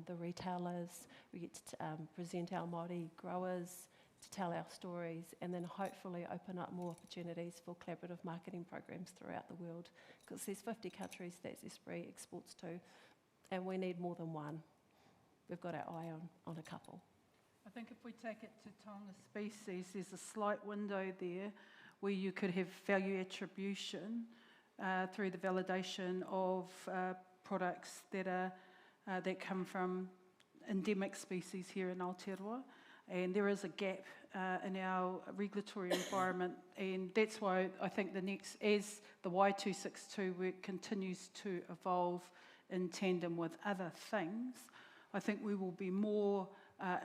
the retailers, we get to present our Māori growers, to tell our stories, and then hopefully open up more opportunities for collaborative marketing programs throughout the world. Because there's 50 countries that Zespri exports to, and we need more than one. We've got our eye on a couple. I think if we take it to taonga species, there's a slight window there where you could have value attribution through the validation of products that come from endemic species here in Aotearoa. And there is a gap in our regulatory environment, and that's why I think as the Y262 work continues to evolve in tandem with other things, I think we will be more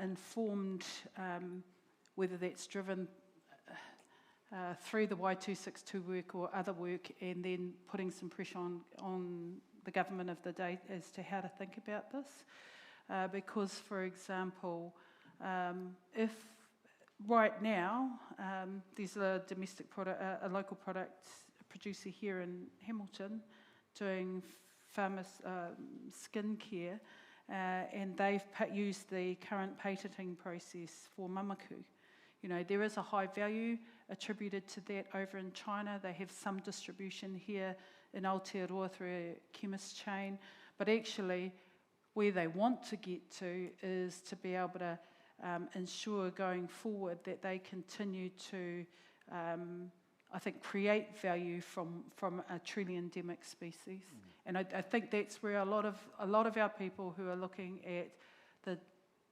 informed, whether that's driven through the Y262 work or other work, and then putting some pressure on the government of the day as to how to think about this. Because, for example, if right now there's a domestic product, a local product producer here in Hamilton doing farmer skincare, and they've used the current patenting process for mamaku. You know, there is a high value attributed to that over in China. They have some distribution here in Aotearoa through a chemist chain, but actually where they want to get to is to be able to ensure going forward that they continue to, I think, create value from a truly endemic species. And I think that's where a lot of our people who are looking at the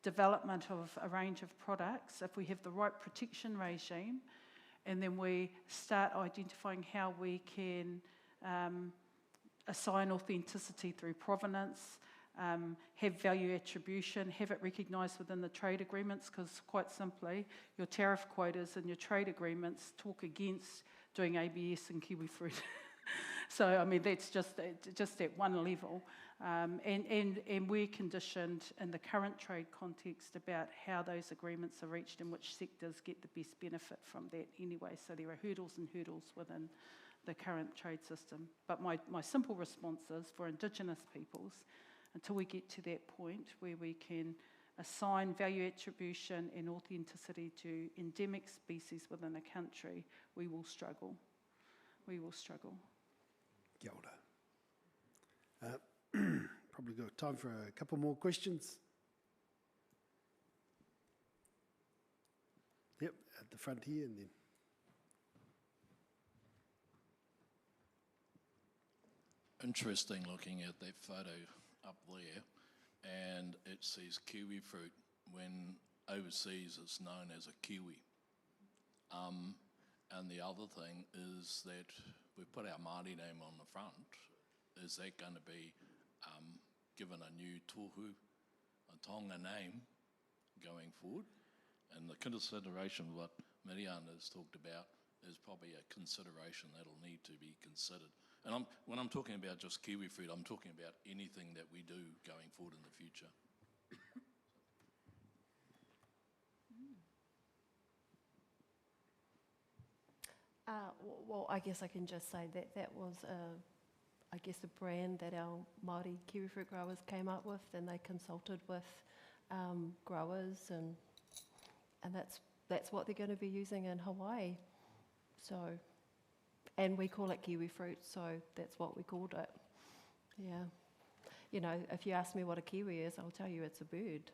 development of a range of products, if we have the right protection regime, and then we start identifying how we can assign authenticity through provenance, have value attribution, have it recognised within the trade agreements, because quite simply, your tariff quotas and your trade agreements talk against doing ABS and kiwi fruit. So, I mean, that's just at one level. And we're conditioned in the current trade context about how those agreements are reached and which sectors get the best benefit from that anyway. So there are hurdles and hurdles within the current trade system. But my simple response is for Indigenous peoples, until we get to that point where we can assign value attribution and authenticity to endemic species within a country, we will struggle. We will struggle. Kia ora. Probably got time for a couple more questions. Yep, at the front here and then. Interesting looking at that photo up there, and it says kiwi fruit when overseas it's known as a kiwi. And the other thing is that we put our Māori name on the front. Is that going to be given a new tohu, a taonga name going forward? And the consideration of what Miriam has talked about is probably a consideration that'll need to be considered. And when I'm talking about just kiwi fruit, I'm talking about anything that we do going forward in the future. Well, I guess I can just say that was, I guess, a brand that our Māori kiwi fruit growers came up with, and they consulted with growers, and that's what they're going to be using in Hawaii. So, and we call it kiwi fruit, so that's what we called it. Yeah. You know, if you ask me what a kiwi is, I'll tell you it's a bird.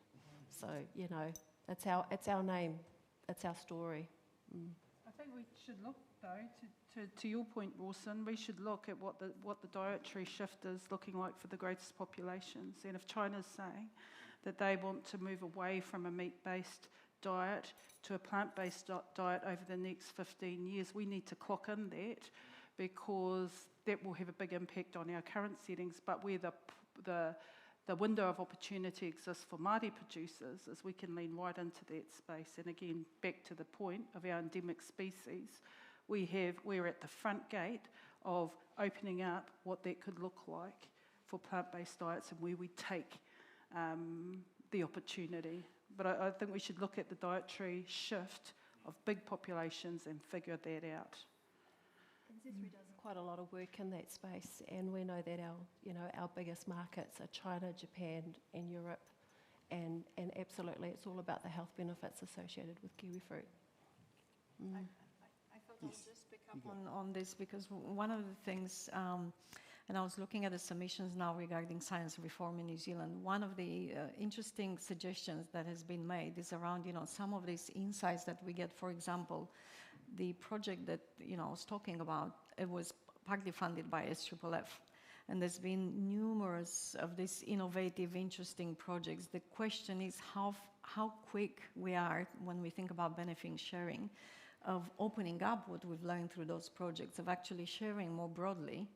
So, you know, it's our name, it's our story. I think we should look, though, to your point, Rawson, we should look at what the dietary shift is looking like for the greatest populations. And if China's saying that they want to move away from a meat-based diet to a plant-based diet over the next 15 years, we need to clock in that, because that will have a big impact on our current settings. But where the window of opportunity exists for Māori producers is we can lean right into that space. And again, back to the point of our endemic species, we're at the front gate of opening up what that could look like for plant-based diets and where we take the opportunity. But I think we should look at the dietary shift of big populations and figure that out. And Zespri does quite a lot of work in that space, and we know that our biggest markets are China, Japan, and Europe, and absolutely, it's all about the health benefits associated with kiwi fruit. I thought I'll just pick up on this, because one of the things, and I was looking at the submissions now regarding science reform in New Zealand. One of the interesting suggestions that has been made is around, some of these insights that we get. For example, the project that, I was talking about, it was partly funded by SFFF. And there's been numerous of these innovative, interesting projects. The question is how quick we are when we think about benefit sharing, of opening up what we've learned through those projects, of actually sharing more broadly,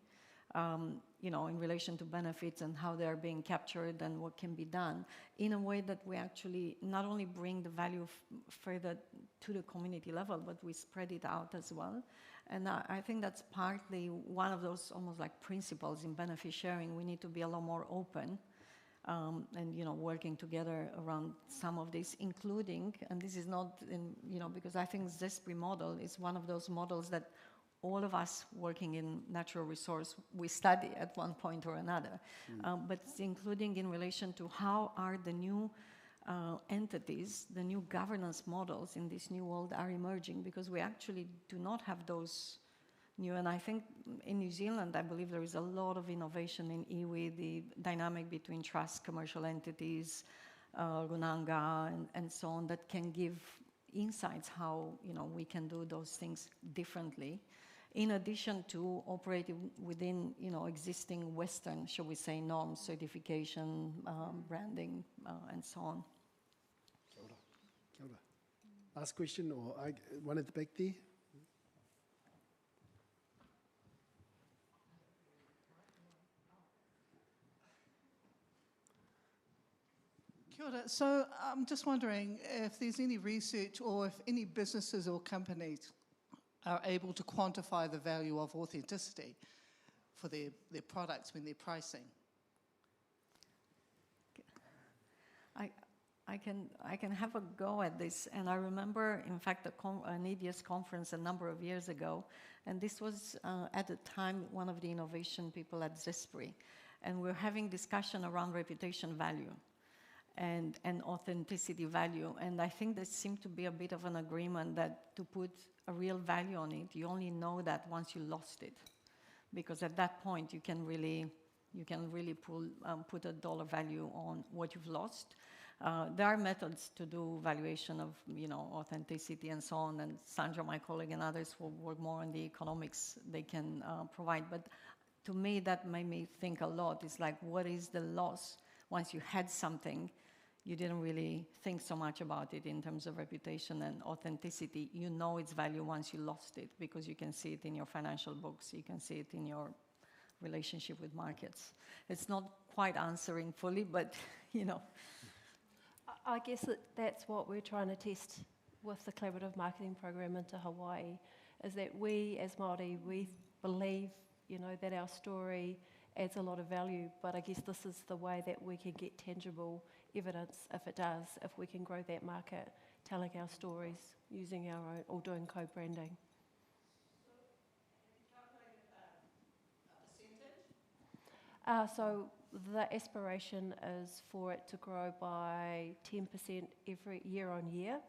in relation to benefits and how they're being captured and what can be done, in a way that we actually not only bring the value further to the community level, but we spread it out as well. And I think that's partly one of those almost like principles in benefit sharing. We need to be a lot more open and, working together around some of this, including, and this is not, because I think Zespri model is one of those models that all of us working in natural resource, we study at one point or another, but it's including in relation to how are the new entities, the new governance models in this new world are emerging, because we actually do not have those new. And I think in New Zealand, I believe there is a lot of innovation in iwi, the dynamic between trust, commercial entities, runanga, and so on, that can give insights how, we can do those things differently, in addition to operating within, existing Western, shall we say, norms, certification, branding, and so on. Kia ora. Kia ora. Last question, or one at the back there. Kia ora. So I'm just wondering if there's any research or if any businesses or companies are able to quantify the value of authenticity for their products when they're pricing. I can have a go at this, and I remember, in fact, an EDS conference a number of years ago, and this was at the time one of the innovation people at Zespri, and we're having discussion around reputation value and authenticity value, and I think there seemed to be a bit of an agreement that to put a real value on it, you only know that once you lost it, because at that point you can really put a dollar value on what you've lost. There are methods to do valuation of authenticity and so on, and Sandra, my colleague, and others will work more on the economics they can provide. But to me, that made me think a lot. It's like, what is the loss once you had something? You didn't really think so much about it in terms of reputation and authenticity. You know its value once you lost it, because you can see it in your financial books, you can see it in your relationship with markets. It's not quite answering fully, but I guess that's what we're trying to test with the collaborative marketing program into Hawaii, is that we as Māori, we believe, that our story adds a lot of value, but I guess this is the way that we can get tangible evidence, if it does, if we can grow that market, telling our stories, using our own, or doing co-branding. So the aspiration is for it to grow by 10% every year on year,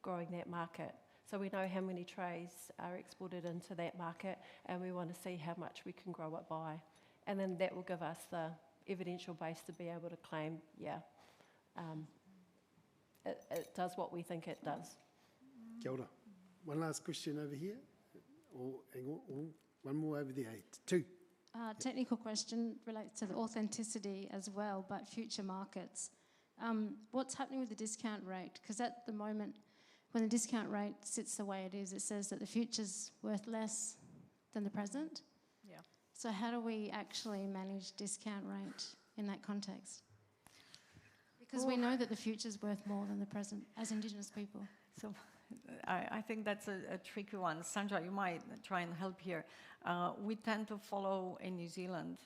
growing that market. So we know how many trays are exported into that market, and we want to see how much we can grow it by. And then that will give us the evidential base to be able to claim, it does what we think it does. Kia ora. One last question over here. Or one more over there. Two. Technical question relates to the authenticity as well, but future markets. What's happening with the discount rate? Because at the moment, when the discount rate sits the way it is, it says that the future's worth less than the present. Yeah. So how do we actually manage discount rate in that context? Because we know that the future's worth more than the present as Indigenous people. So I think that's a tricky one. Sandra, you might try and help here. We tend to follow in New Zealand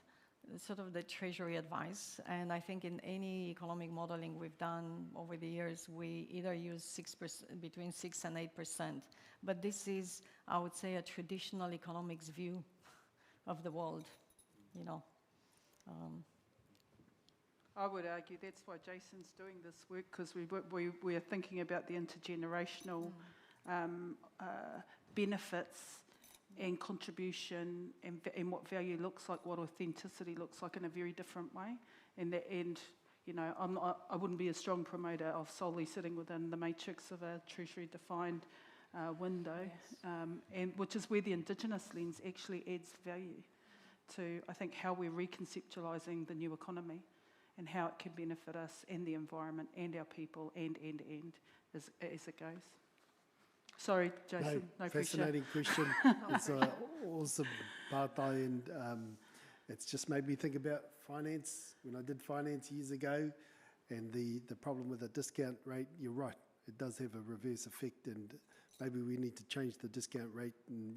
sort of the Treasury advice, and I think in any economic modeling we've done over the years, we either use 6%, between 6 and 8%. But this is, I would say, a traditional economics view of the world, you know. I would argue that's why Jason's doing this work, because we are thinking about the intergenerational benefits and contribution and what value looks like, what authenticity looks like in a very different way. And you know, I wouldn't be a strong promoter of solely sitting within the matrix of a treasury-defined window, and which is where the Indigenous lens actually adds value to, I think, how we're reconceptualising the new economy and how it can benefit us and the environment and our people and as it goes. Sorry, Jason, no pressure. Fascinating question. It's awesome pātai, and it's just made me think about finance. When I did finance years ago, and the problem with the discount rate, you're right, it does have a reverse effect, and maybe we need to change the discount rate and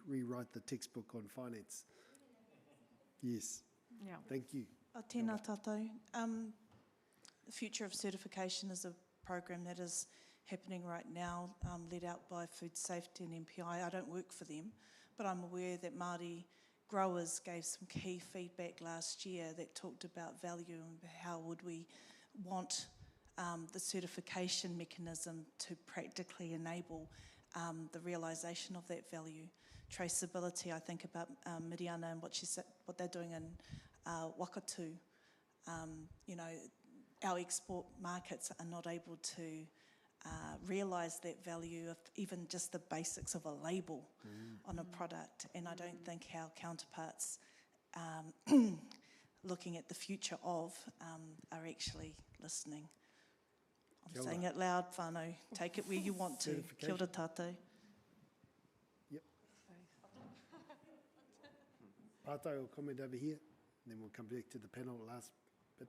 rewrite the textbook on finance. Yes. Yeah. Thank you. Tēnā tātou. The Future of Certification is a program that is happening right now, led out by Food Safety and MPI. I don't work for them, but I'm aware that Māori growers gave some key feedback last year that talked about value and how would we want the certification mechanism to practically enable the realisation of that value. Traceability, I think about Miriana and what they're doing in Wakatu. You know, our export markets are not able to realise that value of even just the basics of a label on a product, and I don't think our counterparts looking at the future of are actually listening. I'm saying it loud, whānau. Take it where you want to. Kia ora tātou. Yep. Pātai will comment over here, and then we'll come back to the panel last bit.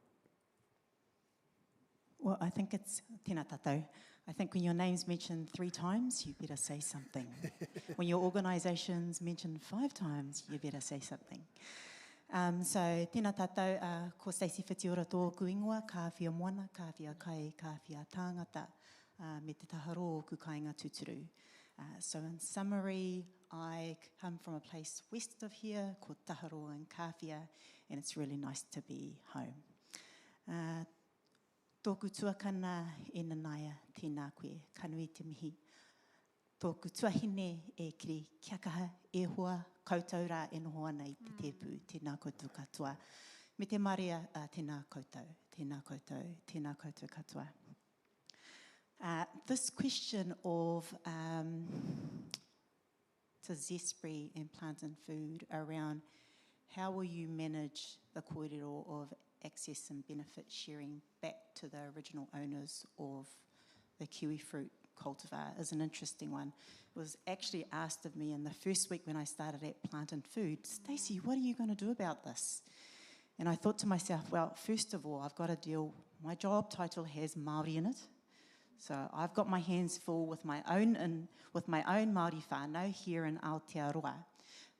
Well, I think it's tēnā tātou. I think when your name's mentioned 3 times, you better say something. When your organisation's mentioned 5 times, you better say something. So, tēnā tātou, ko Stacey Whitiora tōku ingoa, ka whia moana, ka whia kai, ka whia tāngata, me te taharo ku kāinga tuturu. So in summary, I come from a place west of here called Taharo and Kawhia, and it's really nice to be home. Tōku tuakana e Nanaia, tēnā koe, kanui te mihi. Tōku tuahine e kiri kia kaha e hoa, koutou rā e noho ana I te tepu, tēnā koutou katoa. Me te maria, tēnā koutou, tēnā koutou, tēnā koutou katoa. This question of to Zespri and Plant and Food around how will you manage the kōrero of access and benefit sharing back to the original owners of the kiwi fruit cultivar is an interesting one. It was actually asked of me in the first week when I started at Plant and Food, Stacey, what are you going to do about this? And I thought to myself, well, first of all, I've got to deal, my job title has Māori in it. So I've got my hands full with my own Māori whānau here in Aotearoa.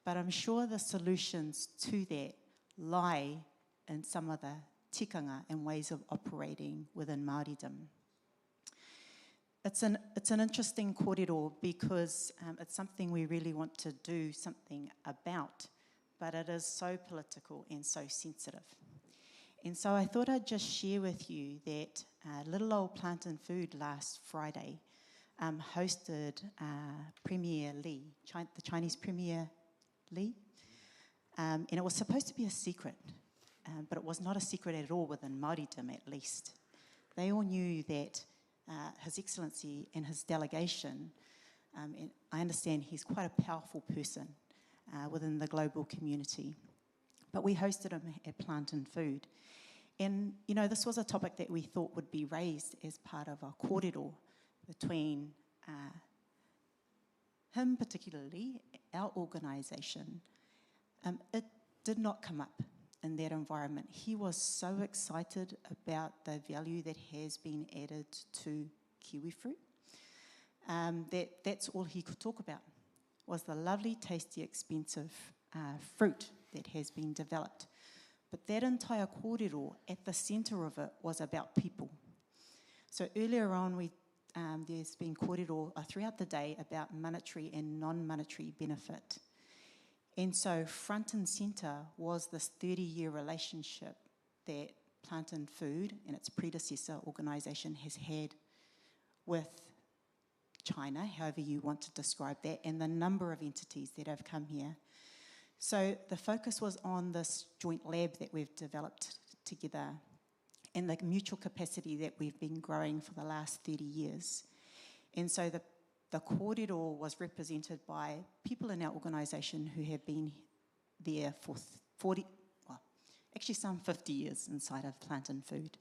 But I'm sure the solutions to that lie in some of the tikanga and ways of operating within Māoridom. It's an interesting kōrero because it's something we really want to do something about, but it is so political and so sensitive. And so I thought I'd just share with you that little old Plant and Food last Friday hosted Premier Li, the Chinese Premier Li, and it was supposed to be a secret, but it was not a secret at all within Māoridom at least. They all knew that His Excellency and his delegation, and I understand he's quite a powerful person within the global community, but we hosted him at Plant and Food. And, you know, this was a topic that we thought would be raised as part of a kōrero between him particularly, our organisation. It did not come up in that environment. He was so excited about the value that has been added to kiwi fruit that's all he could talk about, was the lovely, tasty, expensive fruit that has been developed. But that entire kōrero, at the centre of it, was about people. So earlier on, there's been kōrero throughout the day about monetary and non-monetary benefit. And so front and centre was this 30-year relationship that Plant and Food and its predecessor organisation has had with China, however you want to describe that, and the number of entities that have come here. So the focus was on this joint lab that we've developed together and the mutual capacity that we've been growing for the last 30 years. And so the kōrero was represented by people in our organisation who have been there for 40, well, actually some 50 years inside of Plant and Food.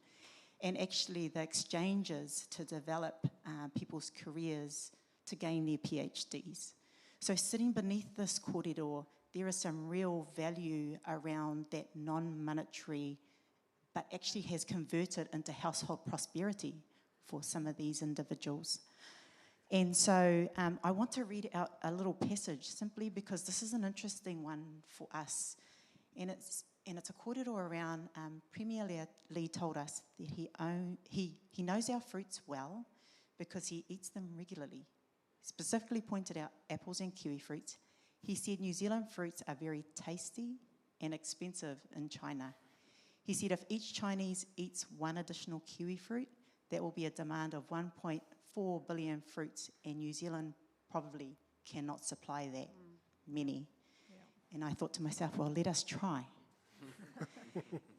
And actually the exchanges to develop people's careers to gain their PhDs. So sitting beneath this kōrero, there is some real value around that non-monetary, but actually has converted into household prosperity for some of these individuals. And so I want to read out a little passage simply because this is an interesting one for us. And it's a kōrero around, Premier Lee told us that he knows our fruits well because he eats them regularly. Specifically pointed out apples and kiwi fruits. He said New Zealand fruits are very tasty and expensive in China. He said if each Chinese eats one additional kiwi fruit, that will be a demand of 1.4 billion fruits, and New Zealand probably cannot supply that many. Yeah. And I thought to myself, well, let us try.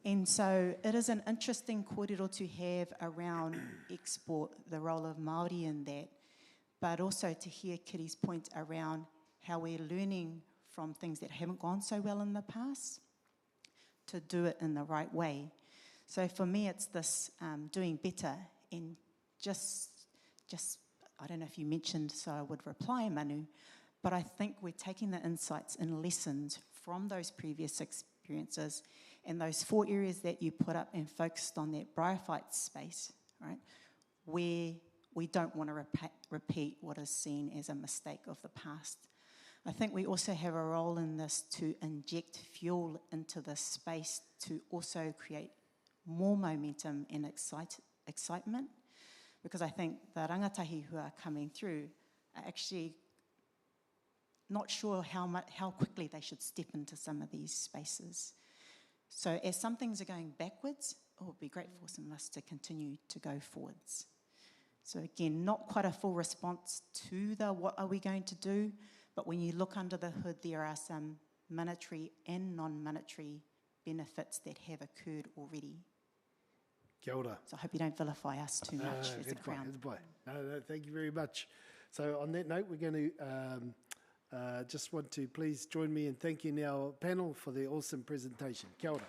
And so it is an interesting kōrero to have around export, the role of Māori in that, but also to hear Kiri's point around how we're learning from things that haven't gone so well in the past to do it in the right way. So for me, it's this doing better and just, I don't know if you mentioned, so I would reply, Manu, but I think we're taking the insights and lessons from those previous experiences and those 4 areas that you put up and focused on that bryophyte space, right, where we don't want to repeat what is seen as a mistake of the past. I think we also have a role in this to inject fuel into this space to also create more momentum and excitement, because I think the rangatahi who are coming through are actually not sure how quickly they should step into some of these spaces. So as some things are going backwards, it would be great for some of us to continue to go forwards. So again, not quite a full response to the what are we going to do, but when you look under the hood, there are some monetary and non-monetary benefits that have occurred already. Kia ora. So I hope you don't vilify us too much as a Crown. No, thank you very much. So on that note, we're going to just want to please join me in thanking our panel for their awesome presentation. Kia ora.